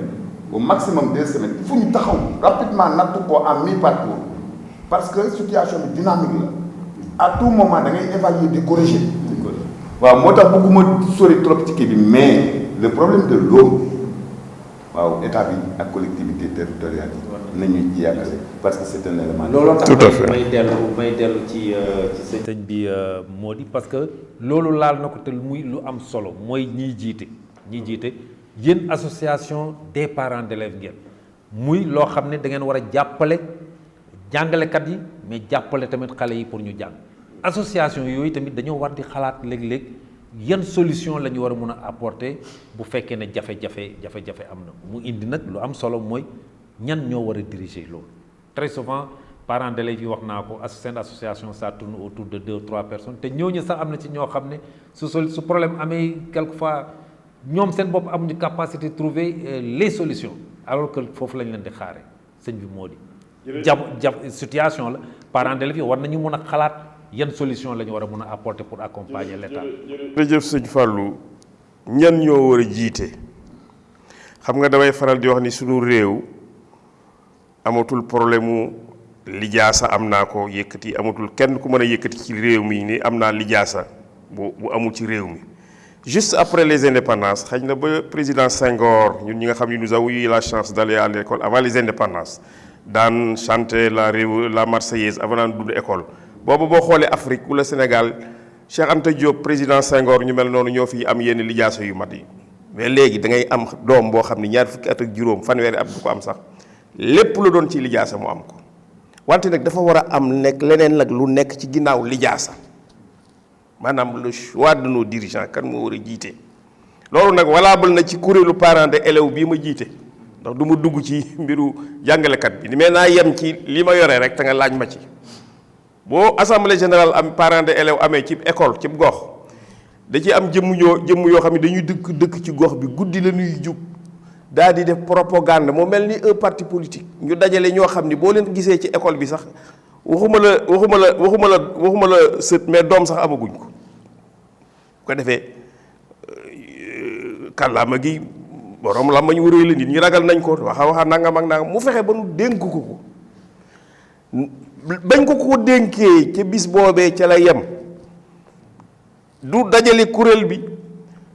au maximum 2 semaines il faut ñu taxaw rapidement natt ko en mi-parcours parce que situation bi dynamique la à tout moment da ngay évaluer di corriger waaw moo tax bëgguma sori trop ci kii bi mais le problème de l'eau waaw état bi ak collectivité territoriale yi nañu ci yàggale parce que c'est un élément. looloo tax tout à fait may dellu ci sëñ bi moo di parce que loolu laal na ko te muy lu am solo mooy ñiy jiite yéen association des parents d'élèves ngeen muy loo xam ne da ngeen war a jàppale jàngalekat yi mais jàppale tamit xale yi pour ñu jàng association yooyu tamit dañoo war di xalaat léeg-léeg yan solution la ñu war a mun a apporter bu fekkee ne jafe-jafe am na mu indi nag lu am solo mooy ñan ñoo war a diriger loolu très souvent parents d'élèves yi wax naa ko seen association ça tourne autour de 2 ou 3 personnes te ñooñu sax am na ci ñoo xam ne su problème amee quelquefois ñoom seen bopp amuñu capacité de trouver les solutions alors que foofu lañ leen di xaare sëñ bi moo di situation la parents d'élèves yi war nañu mën a xalaat yan solution la ñu war a mën a apporter pour accompagner l'État. jërëjëf sëñ Fallou ñan ñoo war a jiite xam nga damay faral di wax ni sunu réew amatul problème mu lijaasa am naa ko yëkkati amatul kenn ku mën a yëkkati ci réew mi ni am naa lijaasa bu amul ci réew mi juste après les indépendances xëy na ba président Senghor ñun ñi nga xam ni nous avons eu la chance d'aller à l'école avant les indépendances daan chanter la Marseillaise avant daan dund école boobu boo xoolee Afrique wala Sénégal Cheikh Anta Diop président Senghor ñu mel noonu ñoo fi am yenn lijaasa yu mat yi mais léegi da ngay am doom boo xam ni ñaar fukki at ak juróom fanweeri at du ko am sax lépp la doon ci lijaasa mu am ko wante nag dafa war a am nekk leneen nag lu nekk ci ginnaaw lijaasa maanaam le choix de nos dirigeants kan moo war a jiite loolu nag valable na ci kuréelu parents d'élèves bii ma jiite ndax du ma dugg ci mbiru jàngalekat bi ni mais naa yem ci li ma yore rek te nga laaj ma ci boo assemblée générale am parents d'élèves amee ci école ci gox da ci am jëmm yoo xam ne dañuy dëkk ci gox bi guddi la ñuy jug daal di def propagande moo mel ni un parti politique ñu dajale ñoo xam ni boo leen gisee ci école bi sax waxuma la sët mais doom sax amaguñ ko bu ko defee kàllaama gi borom la mañ wëree la nit ñi ragal nañ ko waxa nangam ak nangam mu fexe ba nu dénk ko bañ ko dénkee ca bis boobee ca la yem du dajale kuréel bi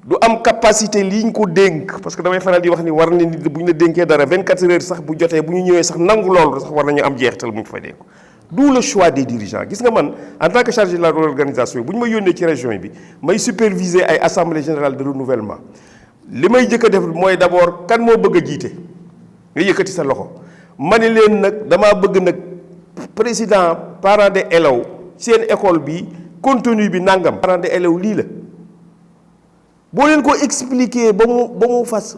du am capacité liñ ko dénk parce que damay faral di wax ni war na nit bu ñu la dénkee dara 24 heures sax bu jotee bu ñu ñëwee sax nangu loolu sax war nañu am jeexital bu ñu fa dénk d'où le choix des dirigeants gis nga man en tant que chargé de la organisation bu ñu ma yónnee ci région bi may superviser ay assemblée générale de renouvellement li may jëkk a def mooy d'abord kan moo bëgg a jiite nga yëkkati sa loxo ma ne leen nag damaa bëgg nag président parents d'élèves seen école bi contenu bi nangam. parents d'élèves lii la boo leen ko expliquer ba mu fas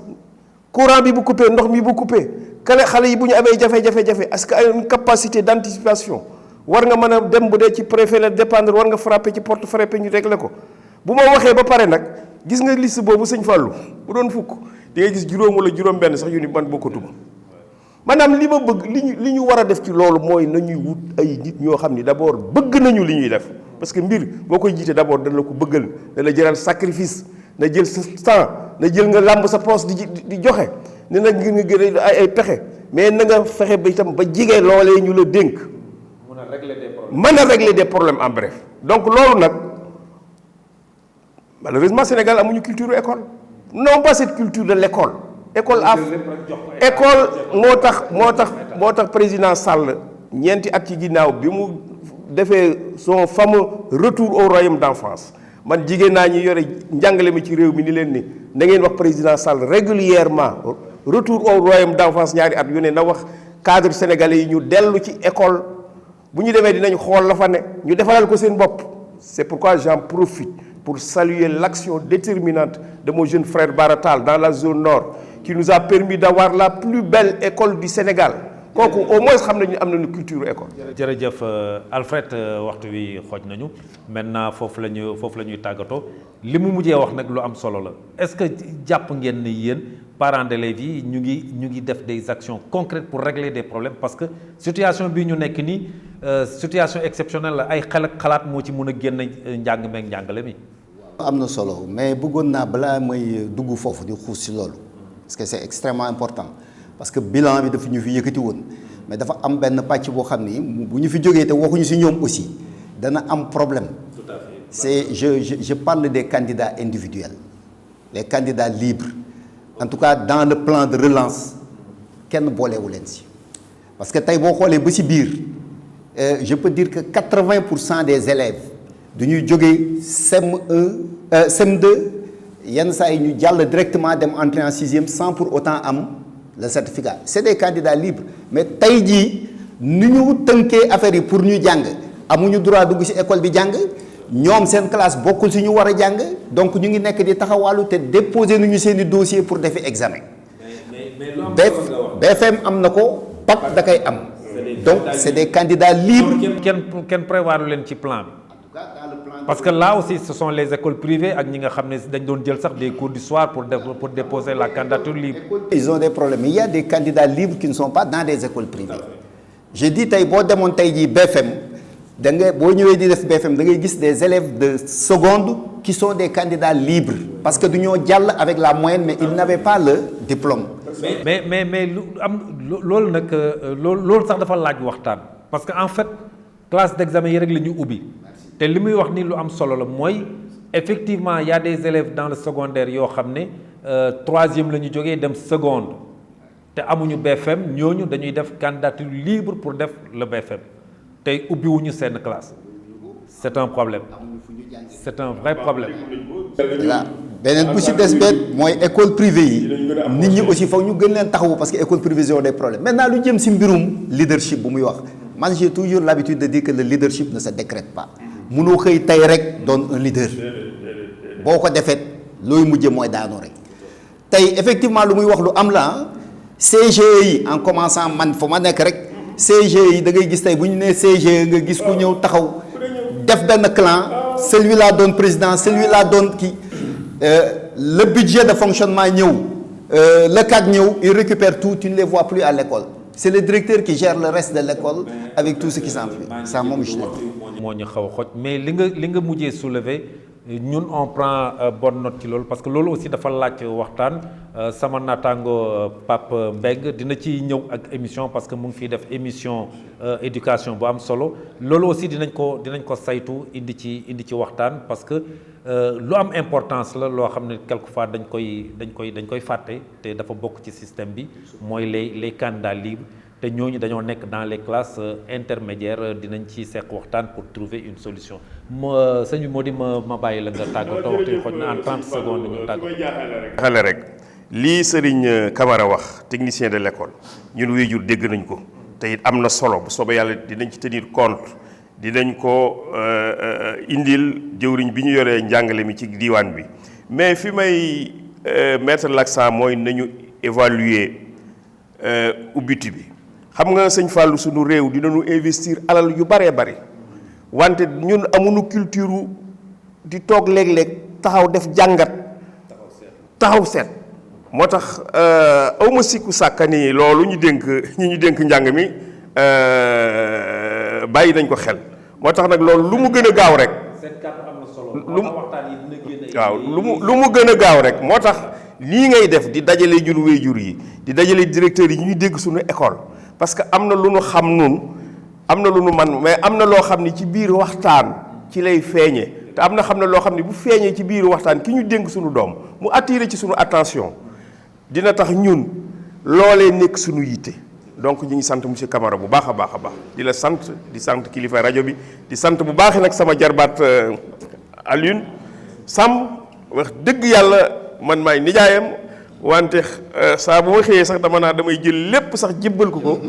courant bi bu coupé ndox mi bu coupé xale yi bu ñu amee jafe-jafe est-ce que ay une capacité d'anticipation war nga mën a dem bu dee ci préfet la dépendre war nga frapper ci porte frappé ñu régler ko bu ma waxee ba pare nag gis nga liste boobu sëñ Fallou bu doon fukk di nga gis juróom wala juróom-benn sax yu ni man bokkatuma maanaam li ma bëgg li ñu war a def ci loolu mooy nañuy wut ay nit ñoo xam ni d'abord bëgg nañu li ñuy def parce que mbir boo koy jiite d'abord dana la ko bëggal dana la jëral sacrifice na jël sa temps na jël nga làmb sa poche di joxe ne nag ngir nga gën ay pexe mais na nga fexe ba itam ba jigee loolee ñu la dénk mën a régler des problèmes en bref donc loolu nag malheureusement Sénégal amuñu culture école non pas cette culture de l'école école moo tax président Sall ñeenti at ci ginnaaw bi mu defee son fameux retour au royaume d'enfance man jigéen naa ñi yore njàngale mi ci réew mi ni leen ni da ngeen wax président Sall régulièrement retour au royaume d'enfance ñaari at yu ne na wax cadre sénégalais yi ñu dellu ci école bu ñu demee dinañ xool la fa ne ñu defaral ko seen bopp c'est pourquoi j'en profite pour saluer l'action déterminante de mon jeune frère Baratal dans la zone nord qui nous a permis d'avoir la plus belle école du Sénégal kooku au moins xam nañu am nañu culture école. jërëjëf Alfred waxtu wi xooj nañu maintenant foofu la ñuy tàggatoo li mu mujjee wax nag lu am solo la est-ce que jàpp ngeen ni yéen parents d'élèves yi ñu ngi def des actions concrètes pour régler des problèmes parce que situation bi ñu nekk nii situation exceptionnelle la ay xel ak xalaat moo ci mën a génn njàng meeg njàngale mi. am na solo mais bëggoon naa balaa may dugg foofu di xuus ci loolu parce que c'est extrêmement important parce que bilan bi dafa ñu fi yëkkati woon mais dafa am benn pàcc boo xam ni bu ñu fi jógee te waxuñu ci ñoom aussi dana am problème. Tout à fait. C'est je parle des candidats individuels les candidats libres en tout cas dans le plan de relance kenn boolewu leen ci parce que tey boo xoolee ba ci biir je peux dire que 80% des élèves dañuy jógee CM1 CM2 yenn saa yi ñu jàll directement dem entrer en sixième sans pour autant am le certificat c'est des candidats libres mais tey jii ni ñu tënkee affaire yi pour ñu jàng amuñu droit dugg ci école bi jàng ñoom seen classe bokkul ci ñu war a jàng donc ñu ngi nekk di taxawaalu te déposer nañu seeni dossier pour defi examen. BFM am na ko PAC da koy am. donc c'est des candidats libres. kenn prévoir leen ci plan bi. parce que là aussi ce sont les écoles privées ak ñi nga xam ne dañ doon jël sax des cours du soir pour déposer la candidature libre. Ils ont des problèmes il y a des candidats libres qui ne sont pas dans des écoles privées. je dis tey boo demoon tey jii BFM da nga boo ñëwee di def BFM da ngay gis des élèves de seconde qui sont des candidats libres parce que du ñoo jàll avec la moyenne mais ils n'avaient pas le diplôme. mais lu am loolu nag loolu sax dafa laaj waxtaan parce que en fait classe d'examen yi rek la ñu ubbi. te li muy wax ni lu am solo la mooy effectivement y a des élèves dans le secondaire yoo xam ne troisième la ñu jógee dem seconde te amuñu BFM ñooñu dañuy def candidature libre pour def le BFM tey ubbiwuñu seen classe c'est un problème c'est un vrai problème. voilà beneen bu ci des bet mooy école privée yi nit ñi aussi foog ñu gën leen taxawu parce que école privée yi ont des problèmes maintenant lu jëm ci mbirum leadership bu muy wax man j'ai toujours l'habitude de dire que le leadership ne se décrète pas. mënoo xëy tey rek doon un leader boo ko defee looy mujje mooy daanoo rek tey effectivement lu muy wax lu am la CGE yi en commençant man fa ma nekk rek CGE yi da ngay gis tey bu ñu nee CGE nga gis ku ñëw taxaw def benn clan celui-là doon président celui-là doon kii le budget de fonctionnement ñëw le CAC ñëw il récupère tout tu ne les vois plus à l'école c'est le directeur qui gère le reste de l'école avec tout ce qui s'ensuit ça moom je moo ñu xaw a xoj mais li nga mujjee soulever ñun on prend bonne note ci loolu parce que loolu aussi dafa laaj waxtaan sama naataango Pape Mbengue dina ci ñëw ak émission parce que mu ngi fiy def émission éducation bu am solo loolu aussi dinañ ko saytu indi ci waxtaan parce que lu am importance la loo xam ne quelquefois dañ koy fàtte te dafa bokk ci système bi mooy les candidats libres te ñooñu dañoo nekk dans les classes intermédiaires dinañ ci seq waxtaan pour trouver une solution sëñ bi moo di ma bàyyi la nga tàggatoo waxtu xoj na en 30 secondes ñu tàggatoo. xale rek lii Serigne Camara wax technicien de l'école ñun waajur dégg nañ ko te it am na solo bu soobee yàlla dinañ ci tenir compte dinañ ko indil jëwriñ bi ñu yoree njàngale mi ci diiwaan bi mais fi may mettre l'accent mooy nañu évaluer ubbiti bi. xam nga sëñ Fallou sunu réew dinañu investir alal yu baree bari wante ñun amuñu culture di toog léeg-léeg taxaw def jàngat taxaw seet moo tax awma sikku sàkka ni loolu ñu dénk njàng mi bàyyi nañ ko xel moo tax nag loolu lu mu gën a gaaw rek lu mu gën a gaaw rek moo tax lii ngay def di dajale ñun waajur yi di dajale directeurs yi ñu dégg suñu école parce que am na lu nu xam nun am na lu nu man mais am na loo xam ni ci biir waxtaan ci lay feeñee te am na xam ne loo xam ne bu feeñee ci biir waxtaan ki ñu dénk suñu doom mu attiré ci suñu attention dina tax ñun loolee nekk suñu yitte donc ñu ngi sant monsieur Camara bu baax a baax a baax di la sant di sant kilifa rajo bi di sant bu baax nag sama jarbaat Alioune Samb wax dëgg yàlla man maay nijaayam wante saa bu ma xëyee sax damay jël lépp sax jébbal ko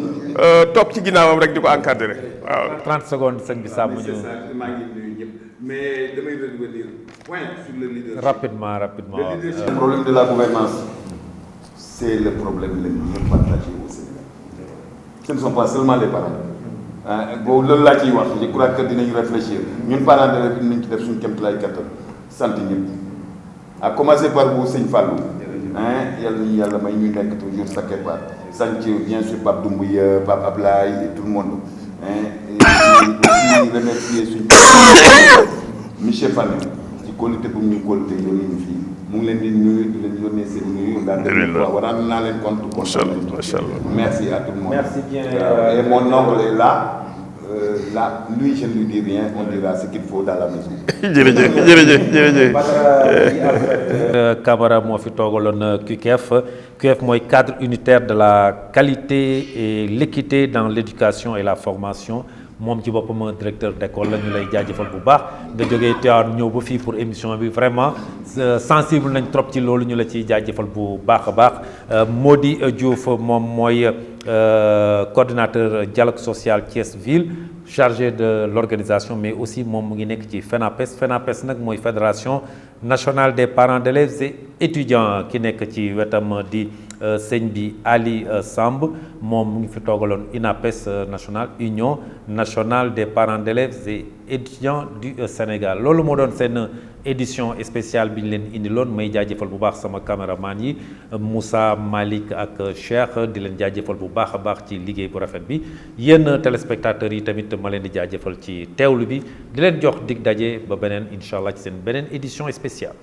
topp ci ginnaawam rek di ko encadré waaw. 30 secondes sëñ bi Samb ñu. maa ngi nuyu ñëpp mais damay revenir point sur le leadership. rapidement. Le problème de la gouvernance c'est le problème le mieux partagé au Sénégal. Ce ne sont pas seulement les parents. boobu loolu laa ciy wax je crois que dinañu réfléchir ñun parents d'élèves dinañ ci def suñu kéemtalaay kattan sant ñëpp à commencer par vous sëñ Fallou. yàlla may ñu nekk toujours sa keppaar sant bien sûr Pape Doumbouya Pape Ablaye et tout le monde et aussi remercier suñu monsieur Fane ci qualité bu ñu qualité yónnee ñu fii mu ngi leen di nuyu di leen yónnee seen nuyu daal war naa leen compte macha allah merci à tout le monde merci bien et mon oncle est là lui je ne lui dis rien on dira ce qu'il faut dans la maison. jërëjëf. Camara moo fi toogaloon QQF mooy cadre unitaire de la qualité et l'équité dans l'éducation et la formation moom ci boppam directeur d'école la ñu lay jaajëfal bu baax nga jógee Tivaouane ñëw ba fii pour émission bi vraiment sensible nañ trop ci loolu ñu la ciy jaajëfal bu baax a baax Mody Diouf moom mooy coordinateur dialogue social Thiès Ville chargé de l'organisation mais aussi moom mu ngi nekk ci FENAPES nag mooy fédération nationale des parents d'élèves et étudiants ki nekk ci wetam di sëñ bi Ali Samb moom mu ngi fi toogaloon UNAPES national union nationale des parents d'élèves et étudiants du Sénégal loolu moo doon seen édition spéciale bi ñu leen indiloon may jaajëfal bu baax sama caméraman yi Moussa Malick ak Cheikh di leen jaajëfal bu baax a baax ci liggéey bu rafet bi yéen téléspectateurs yi tamit ma leen di jaajëfal ci teewlu bi di leen jox dig daje ba beneen incha allah ci seen beneen édition spéciale.